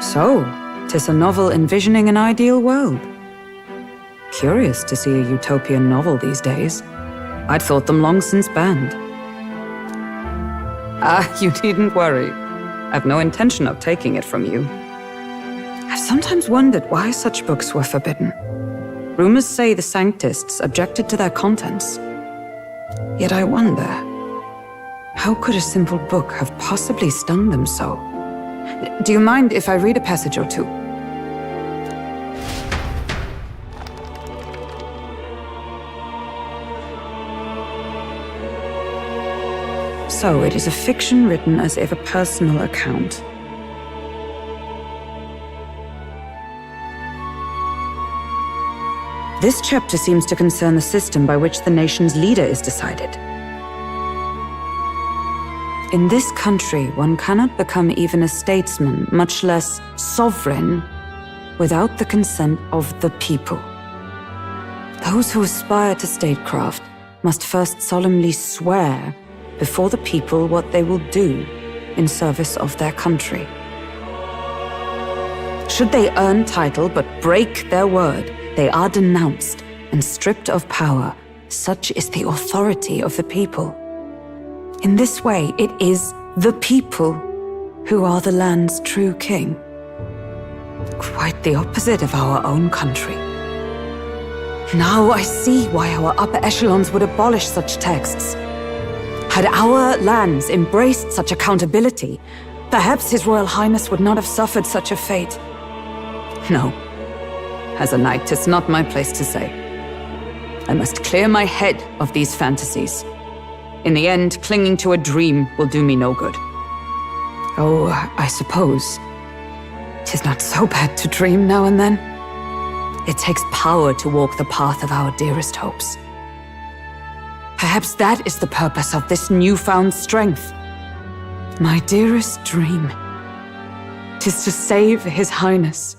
So, 'tis a novel envisioning an ideal world. Curious to see a utopian novel these days. I'd thought them long since banned. You needn't worry. I've no intention of taking it from you. I've sometimes wondered why such books were forbidden. Rumors say the Sanctists objected to their contents. Yet I wonder, how could a simple book have possibly stung them so? Do you mind if I read a passage or two? So it is a fiction written as if a personal account. This chapter seems to concern the system by which the nation's leader is decided. In this country, one cannot become even a statesman, much less sovereign, without the consent of the people. Those who aspire to statecraft must first solemnly swear before the people what they will do in service of their country. Should they earn title but break their word, they are denounced and stripped of power. Such is the authority of the people. In this way, it is the people who are the land's true king. Quite the opposite of our own country. Now I see why our upper echelons would abolish such texts. Had our lands embraced such accountability, perhaps His Royal Highness would not have suffered such a fate. No. As a knight, 'tis not my place to say. I must clear my head of these fantasies. In the end, clinging to a dream will do me no good. Oh, I suppose 'tis not so bad to dream now and then. It takes power to walk the path of our dearest hopes. Perhaps that is the purpose of this newfound strength. My dearest dream 'tis to save His Highness,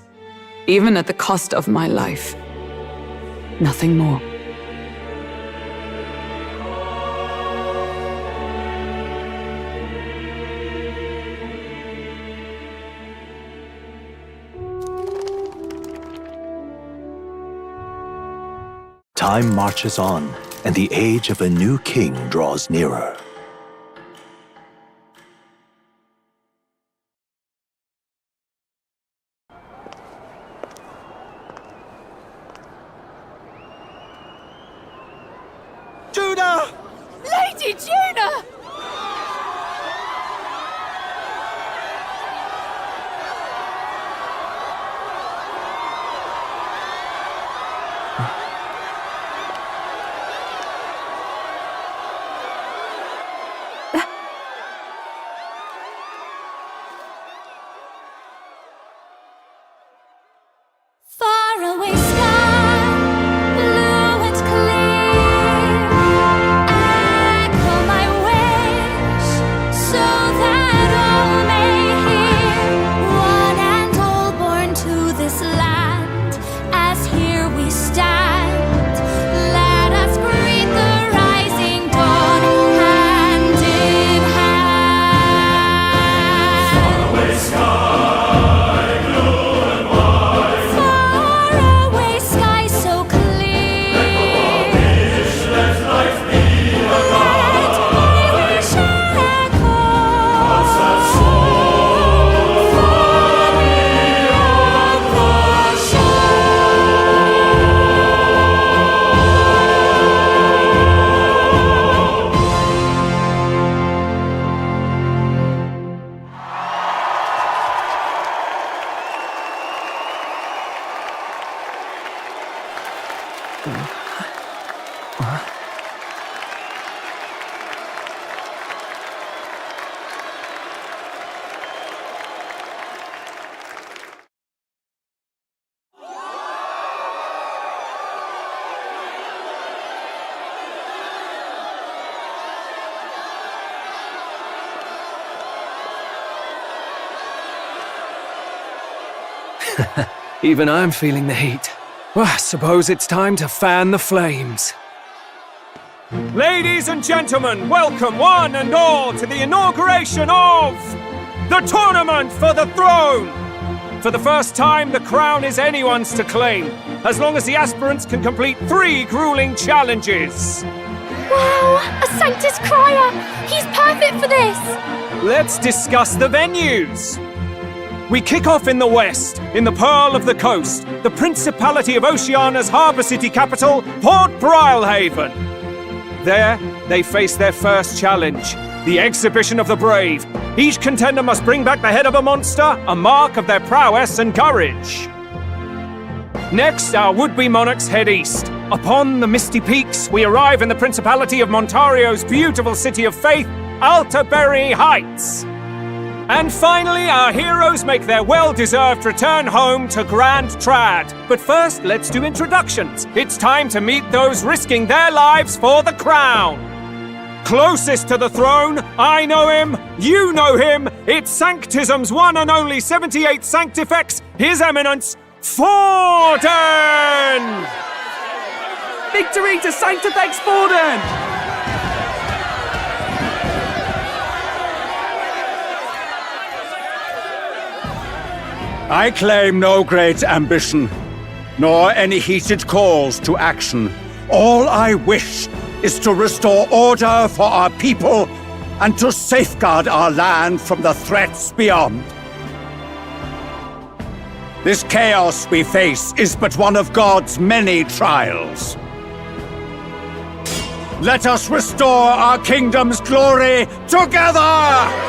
even at the cost of my life. Nothing more. Time marches on, and the age of a new king draws nearer. Juna! Lady Juna! Faraway sky, blue and clear. Echo my wish, so that all may hear. One and all born to this land, as here we stand. Let us greet the rising dawn, hand in hand. Faraway sky, blue and white. Faraway sky so clear. Let life be alive. Let my wish echo far beyond the Even I'm feeling the heat. Well, I suppose it's time to fan the flames. Ladies and gentlemen, welcome one and all to the inauguration of the Tournament for the Throne! For the first time, the crown is anyone's to claim, as long as the aspirants can complete 3 grueling challenges. Wow, a Sanctus Crier! He's perfect for this! Let's discuss the venues. We kick off in the west, in the Pearl of the Coast, the Principality of Oceania's harbour city capital, Port Brilehaven. There, they face their first challenge, the Exhibition of the Brave. Each contender must bring back the head of a monster, a mark of their prowess and courage. Next, our would-be monarchs head east. Upon the misty peaks, we arrive in the Principality of Montario's beautiful city of faith, Altaberry Heights. And finally, our heroes make their well-deserved return home to Grand Trad. But first, let's do introductions. It's time to meet those risking their lives for the crown. Closest to the throne, I know him, you know him. It's Sanctism's one and only 78th Sanctifex, His Eminence, Forden! Victory to Sanctifex Forden! I claim no great ambition, nor any heated calls to action. All I wish is to restore order for our people and to safeguard our land from the threats beyond. This chaos we face is but one of God's many trials. Let us restore our kingdom's glory together!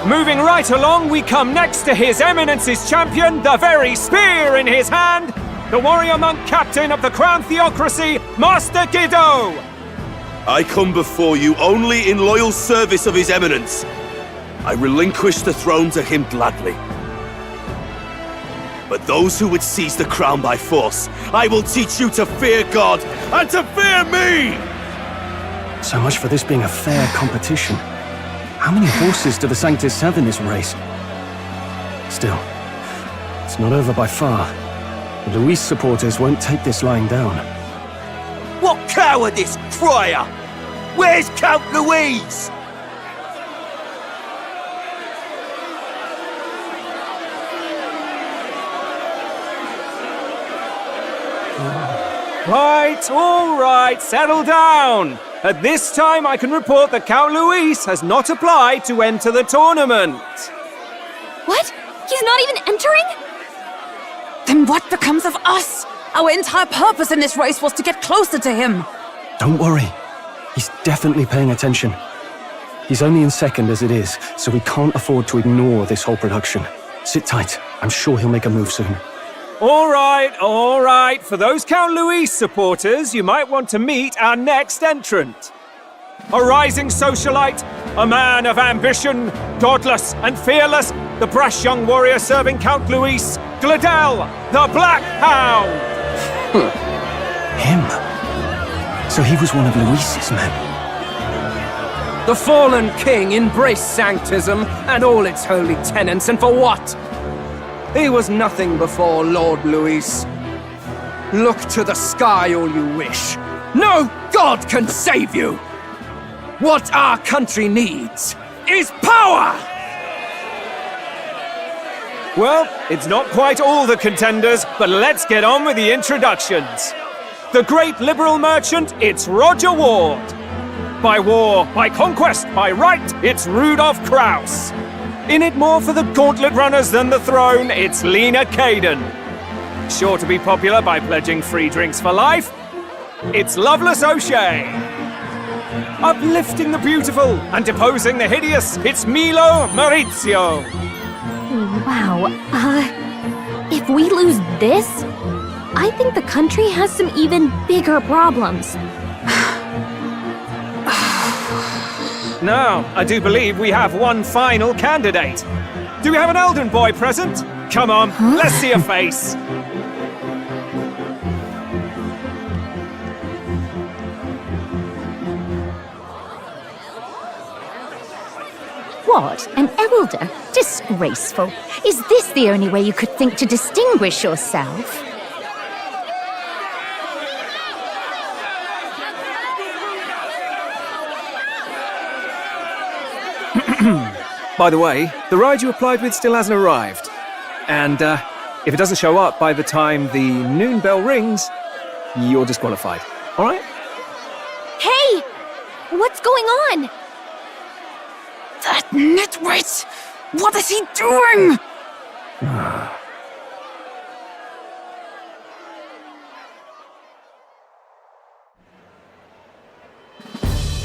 Moving right along, we come next to His Eminence's champion, the very spear in his hand, the warrior monk captain of the Crown Theocracy, Master Giddo! I come before you only in loyal service of His Eminence. I relinquish the throne to him gladly. But those who would seize the crown by force, I will teach you to fear God and to fear me! So much for this being a fair competition. How many horses do the Sanctus have in this race? Still, it's not over by far. The Luis supporters won't take this lying down. What cowardice, crier! Where's Count Louise? All right, settle down. At this time, I can report that Count Luis has not applied to enter the tournament. What? He's not even entering? Then what becomes of us? Our entire purpose in this race was to get closer to him. Don't worry. He's definitely paying attention. He's only in second as it is, so we can't afford to ignore this whole production. Sit tight. I'm sure he'll make a move soon. All right. For those Count Luis supporters, you might want to meet our next entrant. A rising socialite, a man of ambition, godless and fearless, the brash young warrior serving Count Luis, Gladel, the Black Hound! Him? So he was one of Luis's men. The fallen king embraced sanctism and all its holy tenets, and for what? He was nothing before Lord Luis. Look to the sky all you wish. No god can save you! What our country needs is power! Well, it's not quite all the contenders, but let's get on with the introductions. The great liberal merchant, it's Roger Ward. By war, by conquest, by right, it's Rudolph Kraus. In it more for the gauntlet runners than the throne, it's Lena Caden. Sure to be popular by pledging free drinks for life, it's Loveless O'Shea. Uplifting the beautiful and deposing the hideous, it's Milo Maurizio. Wow, if we lose this, I think the country has some even bigger problems. Now, I do believe we have one final candidate. Do we have an Elden boy present? Come on, let's see a face. What? An elder? Disgraceful. Is this the only way you could think to distinguish yourself? By the way, the ride you applied with still hasn't arrived. And if it doesn't show up by the time the noon bell rings, you're disqualified. All right? Hey! What's going on? That nitwit! What is he doing?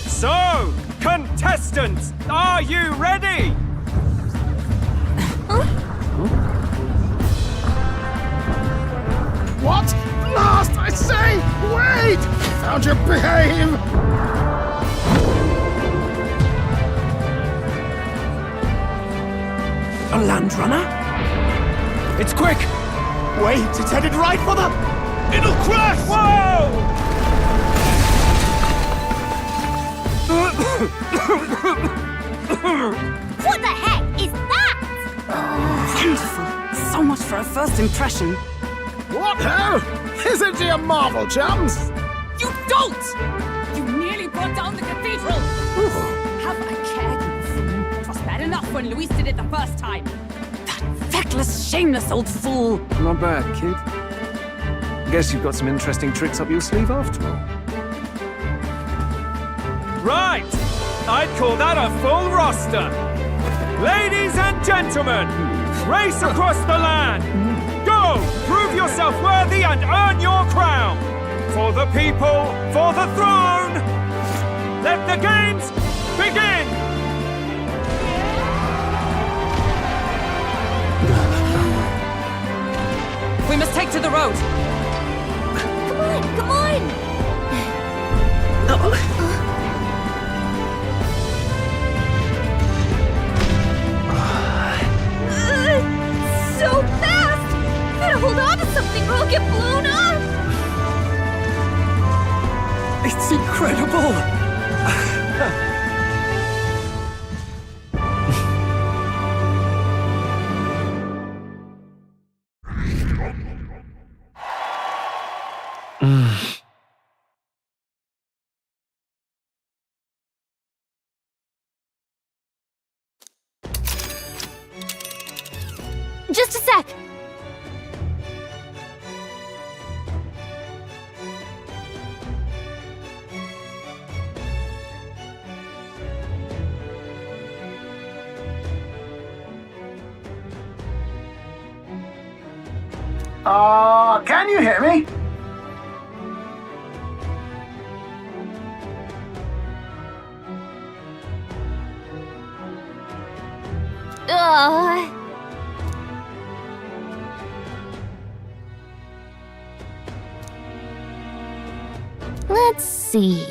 So, contestants, are you ready? What? Last, I say! Wait! Found your behave! A land runner? It's quick! Wait, it's headed right for them! It'll crash! Whoa! What the heck is that? Wonderful. So much for a first impression. What hell? Isn't he a marvel, chums? You dolt! You nearly brought down the cathedral! Have a care, you fool. It was bad enough when Luis did it the first time. That feckless, shameless old fool. Not bad, kid. Guess you've got some interesting tricks up your sleeve after all. Right! I'd call that a full roster. Ladies and gentlemen, race across the land. Go! Prove yourself worthy and earn your crown. For the people, for the throne. Let the games begin! We must take to the road. Come on, come on! So fast! Gotta hold on to something or I'll get blown up! It's incredible! Just a sec! Can you hear me? Let's see.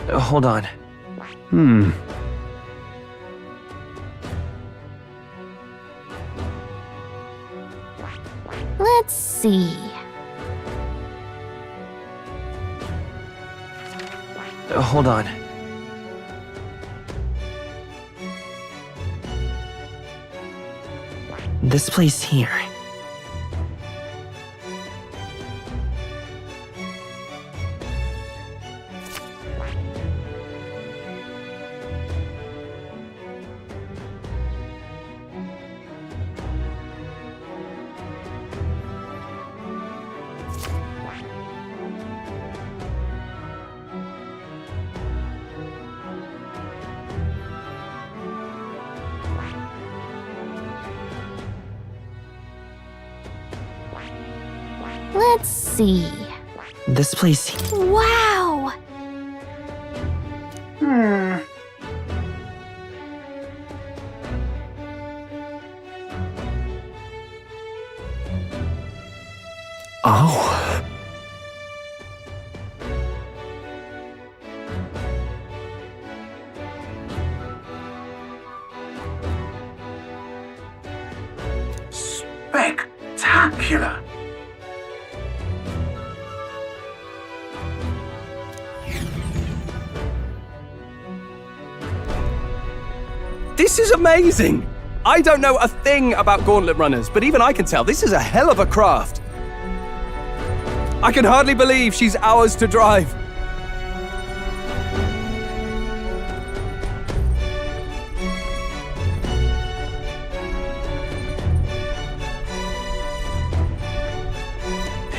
Hold on. Let's see. Hold on. This place here. Let's see. This place. Wow! Oh. Spectacular! This is amazing! I don't know a thing about gauntlet runners, but even I can tell this is a hell of a craft. I can hardly believe she's ours to drive.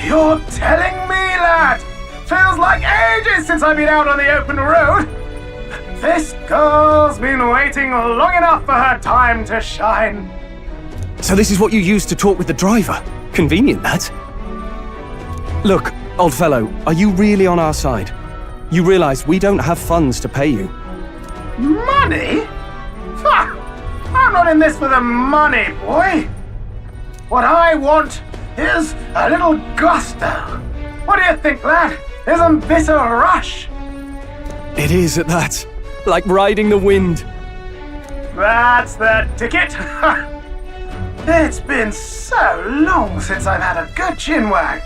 You're telling me, lad? Feels like ages since I've been out on the open road. This girl's been waiting long enough for her time to shine. So this is what you use to talk with the driver? Convenient, that. Look, old fellow, are you really on our side? You realize we don't have funds to pay you. Money? Ha! I'm not in this for the money, boy. What I want is a little gusto. What do you think, lad? Isn't this a rush? It is at that. Like riding the wind. That's the ticket. It's been so long since I've had a good chinwag.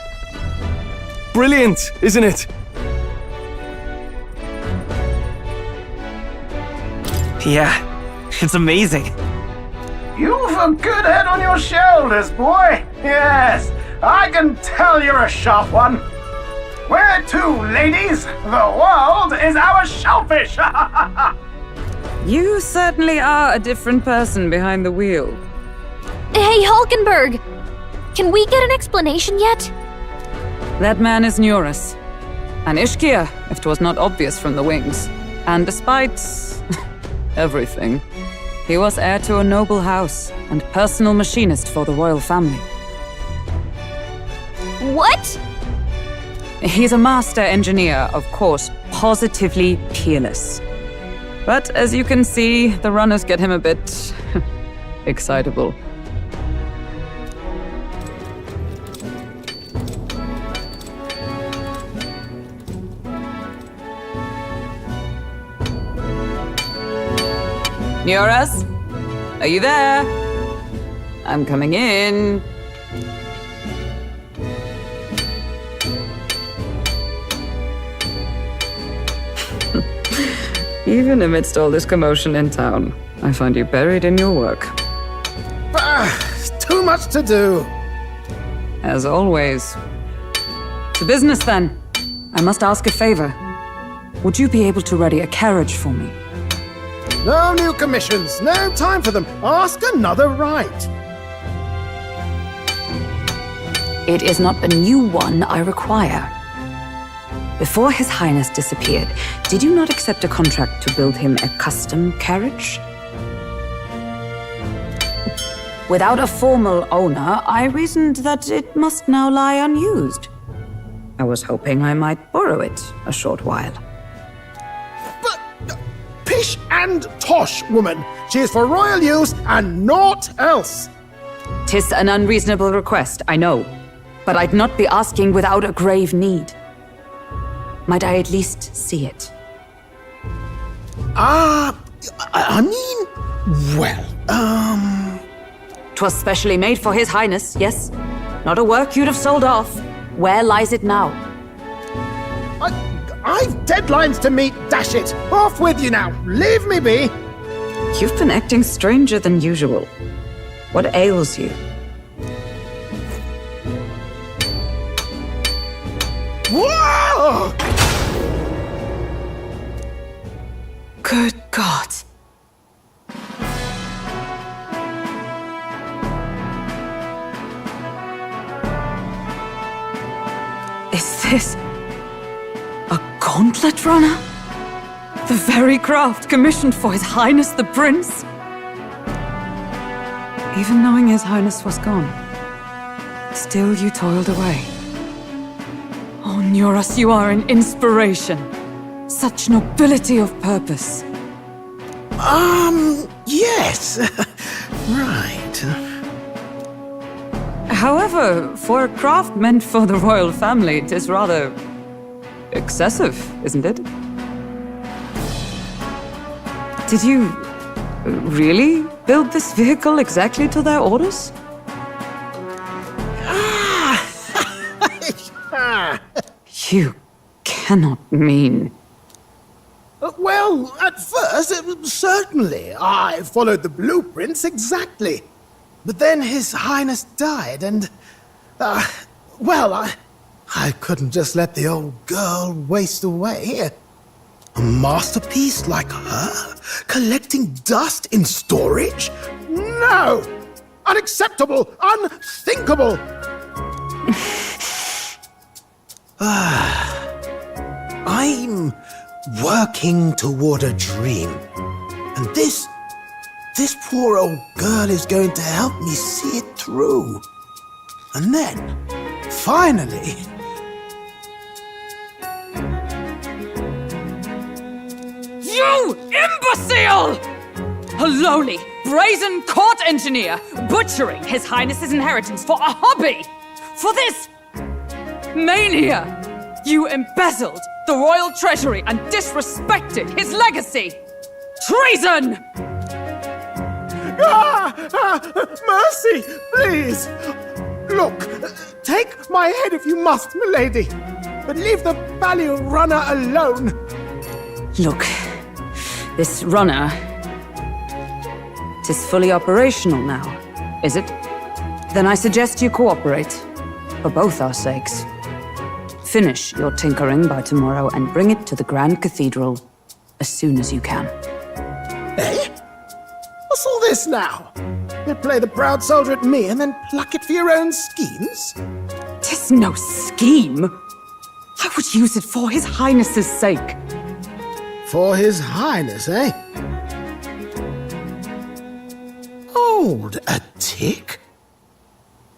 Brilliant, isn't it? Yeah, it's amazing. You've a good head on your shoulders, boy. Yes, I can tell you're a sharp one. Where to, ladies? The world is our shellfish! You certainly are a different person behind the wheel. Hey, Hulkenberg! Can we get an explanation yet? That man is Neurus. An Ishkia, if 'twas not obvious from the wings. And despite everything, he was heir to a noble house and personal machinist for the royal family. What? He's a master engineer, of course, positively peerless. But as you can see, the runners get him a bit excitable. Neurus? Are you there? I'm coming in. Even amidst all this commotion in town, I find you buried in your work. Too much to do. As always. To business, then. I must ask a favor. Would you be able to ready a carriage for me? No new commissions. No time for them. Ask another right. It is not a new one I require. Before His Highness disappeared, did you not accept a contract to build him a custom carriage? Without a formal owner, I reasoned that it must now lie unused. I was hoping I might borrow it a short while. But pish and tosh, woman. She is for royal use and naught else. 'Tis an unreasonable request, I know. But I'd not be asking without a grave need. Might I at least see it? I mean, well, 'Twas specially made for His Highness, yes? Not a work you'd have sold off. Where lies it now? I've deadlines to meet, dash it! Off with you now! Leave me be! You've been acting stranger than usual. What ails you? Whoa! Good God. Is this a gauntlet runner? The very craft commissioned for His Highness the Prince? Even knowing His Highness was gone, still you toiled away. Oh, Neurus, you are an inspiration. Such nobility of purpose. Yes. Right. However, for a craft meant for the royal family, it is rather excessive, isn't it? Did you really build this vehicle exactly to their orders? You cannot mean... Well, at first, certainly. I followed the blueprints exactly. But then His Highness died, and... well, I couldn't just let the old girl waste away. A masterpiece like her? Collecting dust in storage? No! Unacceptable! Unthinkable! I'm working toward a dream. And this poor old girl is going to help me see it through. And then, finally... You imbecile! A lowly, brazen court engineer butchering His Highness's inheritance for a hobby! For this mania! You embezzled the royal treasury and disrespected his legacy! Treason! Mercy, please! Look, take my head if you must, milady, but leave the value runner alone. Look, this runner 'Tis fully operational now, is it? Then I suggest you cooperate, for both our sakes. Finish your tinkering by tomorrow and bring it to the Grand Cathedral as soon as you can. Eh? What's all this now? You play the proud soldier at me and then pluck it for your own schemes? 'Tis no scheme. I would use it for His Highness's sake. For His Highness, eh? Hold a tick.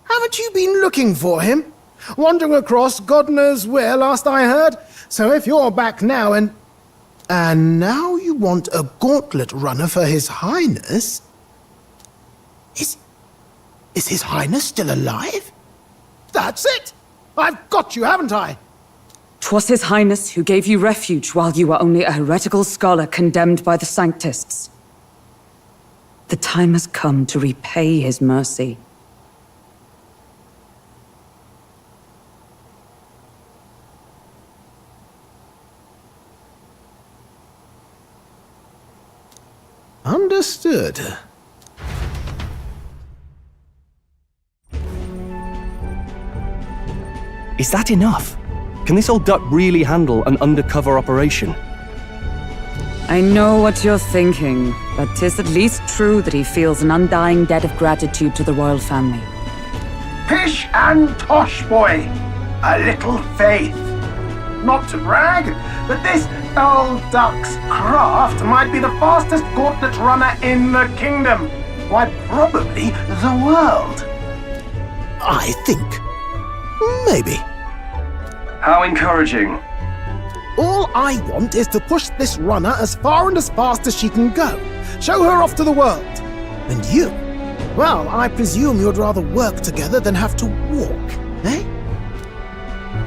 Haven't you been looking for him? Wandering across God knows where, last I heard. So if you're back now and now you want a gauntlet runner for His Highness? Is His Highness still alive? That's it! I've got you, haven't I? 'Twas His Highness who gave you refuge while you were only a heretical scholar condemned by the Sanctists. The time has come to repay His mercy. Understood. Is that enough? Can this old duck really handle an undercover operation? I know what you're thinking, but 'tis at least true that he feels an undying debt of gratitude to the royal family. Pish and tosh, boy. A little faith. Not to brag, but this old duck's craft might be the fastest gauntlet runner in the kingdom. Why, probably the world. I think. Maybe. How encouraging. All I want is to push this runner as far and as fast as she can go. Show her off to the world. And you? Well, I presume you'd rather work together than have to walk, eh?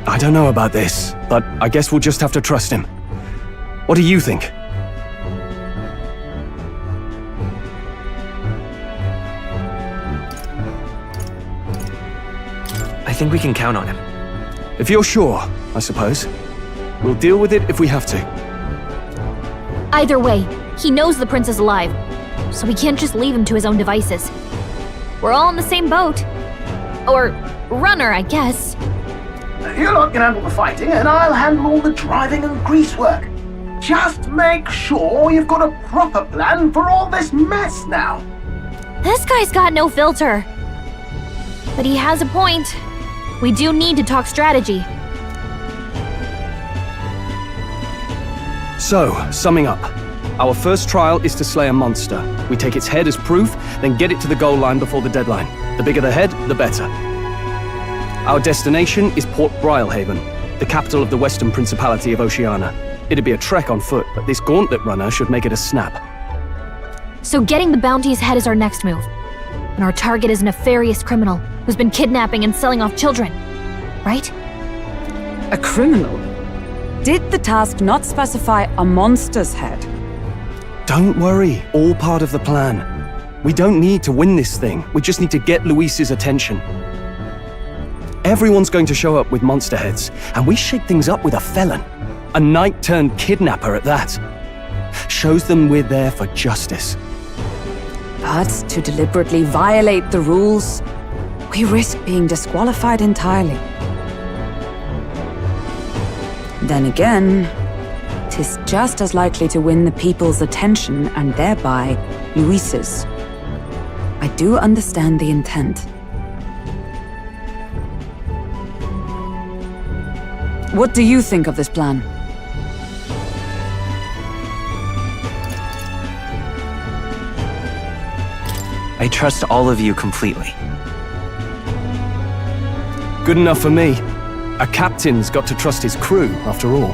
I don't know about this, but I guess we'll just have to trust him. What do you think? I think we can count on him. If you're sure, I suppose. We'll deal with it if we have to. Either way, he knows the prince is alive, so we can't just leave him to his own devices. We're all in the same boat. Or runner, I guess. You lot can handle the fighting, and I'll handle all the driving and greasework. Just make sure you've got a proper plan for all this mess now. This guy's got no filter. But he has a point. We do need to talk strategy. So, summing up. Our first trial is to slay a monster. We take its head as proof, then get it to the goal line before the deadline. The bigger the head, the better. Our destination is Port Brilehaven, the capital of the Western Principality of Oceania. It'd be a trek on foot, but this gauntlet runner should make it a snap. So getting the bounty's head is our next move. And our target is a nefarious criminal who's been kidnapping and selling off children. Right? A criminal? Did the task not specify a monster's head? Don't worry, all part of the plan. We don't need to win this thing, we just need to get Luis's attention. Everyone's going to show up with monster heads, and we shake things up with a felon. A knight-turned-kidnapper at that. Shows them we're there for justice. But to deliberately violate the rules, we risk being disqualified entirely. Then again, 'tis just as likely to win the people's attention and thereby Luis's. I do understand the intent. What do you think of this plan? I trust all of you completely. Good enough for me. A captain's got to trust his crew, after all.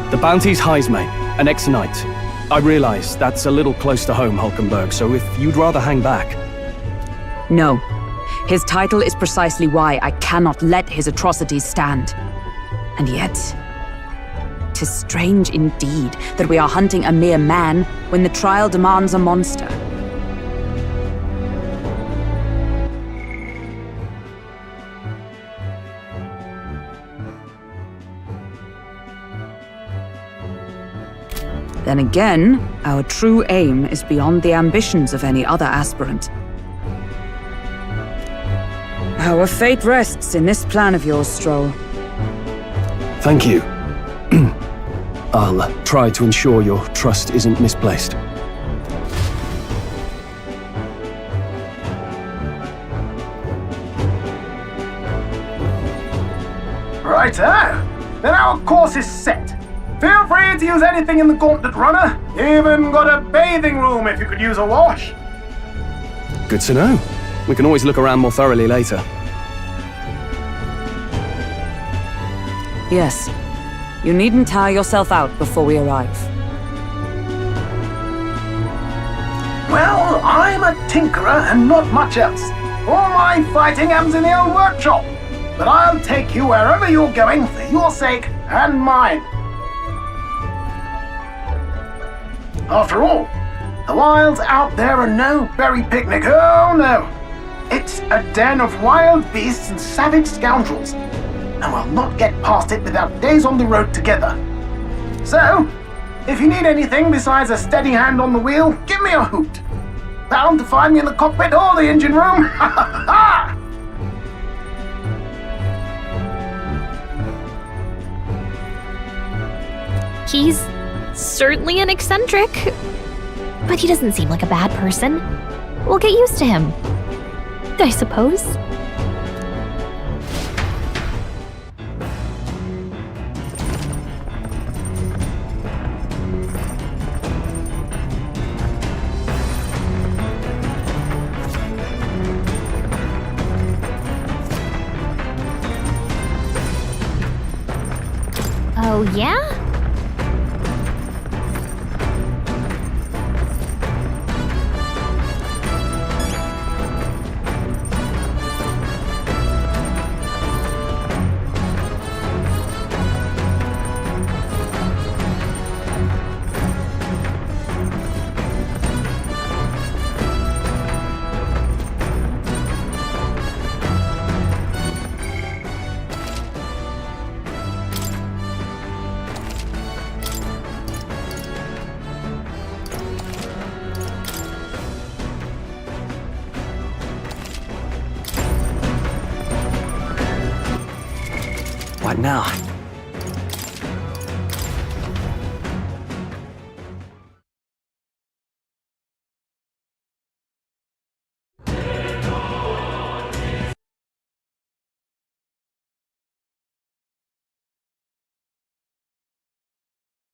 The bounty's Heismay, an ex-knight. I realize that's a little close to home, Hulkenberg, so if you'd rather hang back... No. His title is precisely why I cannot let his atrocities stand. And yet, 'tis strange indeed that we are hunting a mere man when the trial demands a monster. Then again, our true aim is beyond the ambitions of any other aspirant. Our fate rests in this plan of yours, Stroll. Thank you. I'll try to ensure your trust isn't misplaced. Righto! Then our course is set. Feel free to use anything in the Gauntlet Runner. Even got a bathing room if you could use a wash. Good to know. We can always look around more thoroughly later. Yes. You needn't tire yourself out before we arrive. Well, I'm a tinkerer and not much else. All my fighting happens in the old workshop. But I'll take you wherever you're going for your sake and mine. After all, the wilds out there are no berry picnic, oh no. It's a den of wild beasts and savage scoundrels, and we'll not get past it without days on the road together. So, if you need anything besides a steady hand on the wheel, give me a hoot. Bound to find me in the cockpit or the engine room. Ha ha ha! He's certainly an eccentric, but he doesn't seem like a bad person. We'll get used to him, I suppose. Oh, yeah? What now?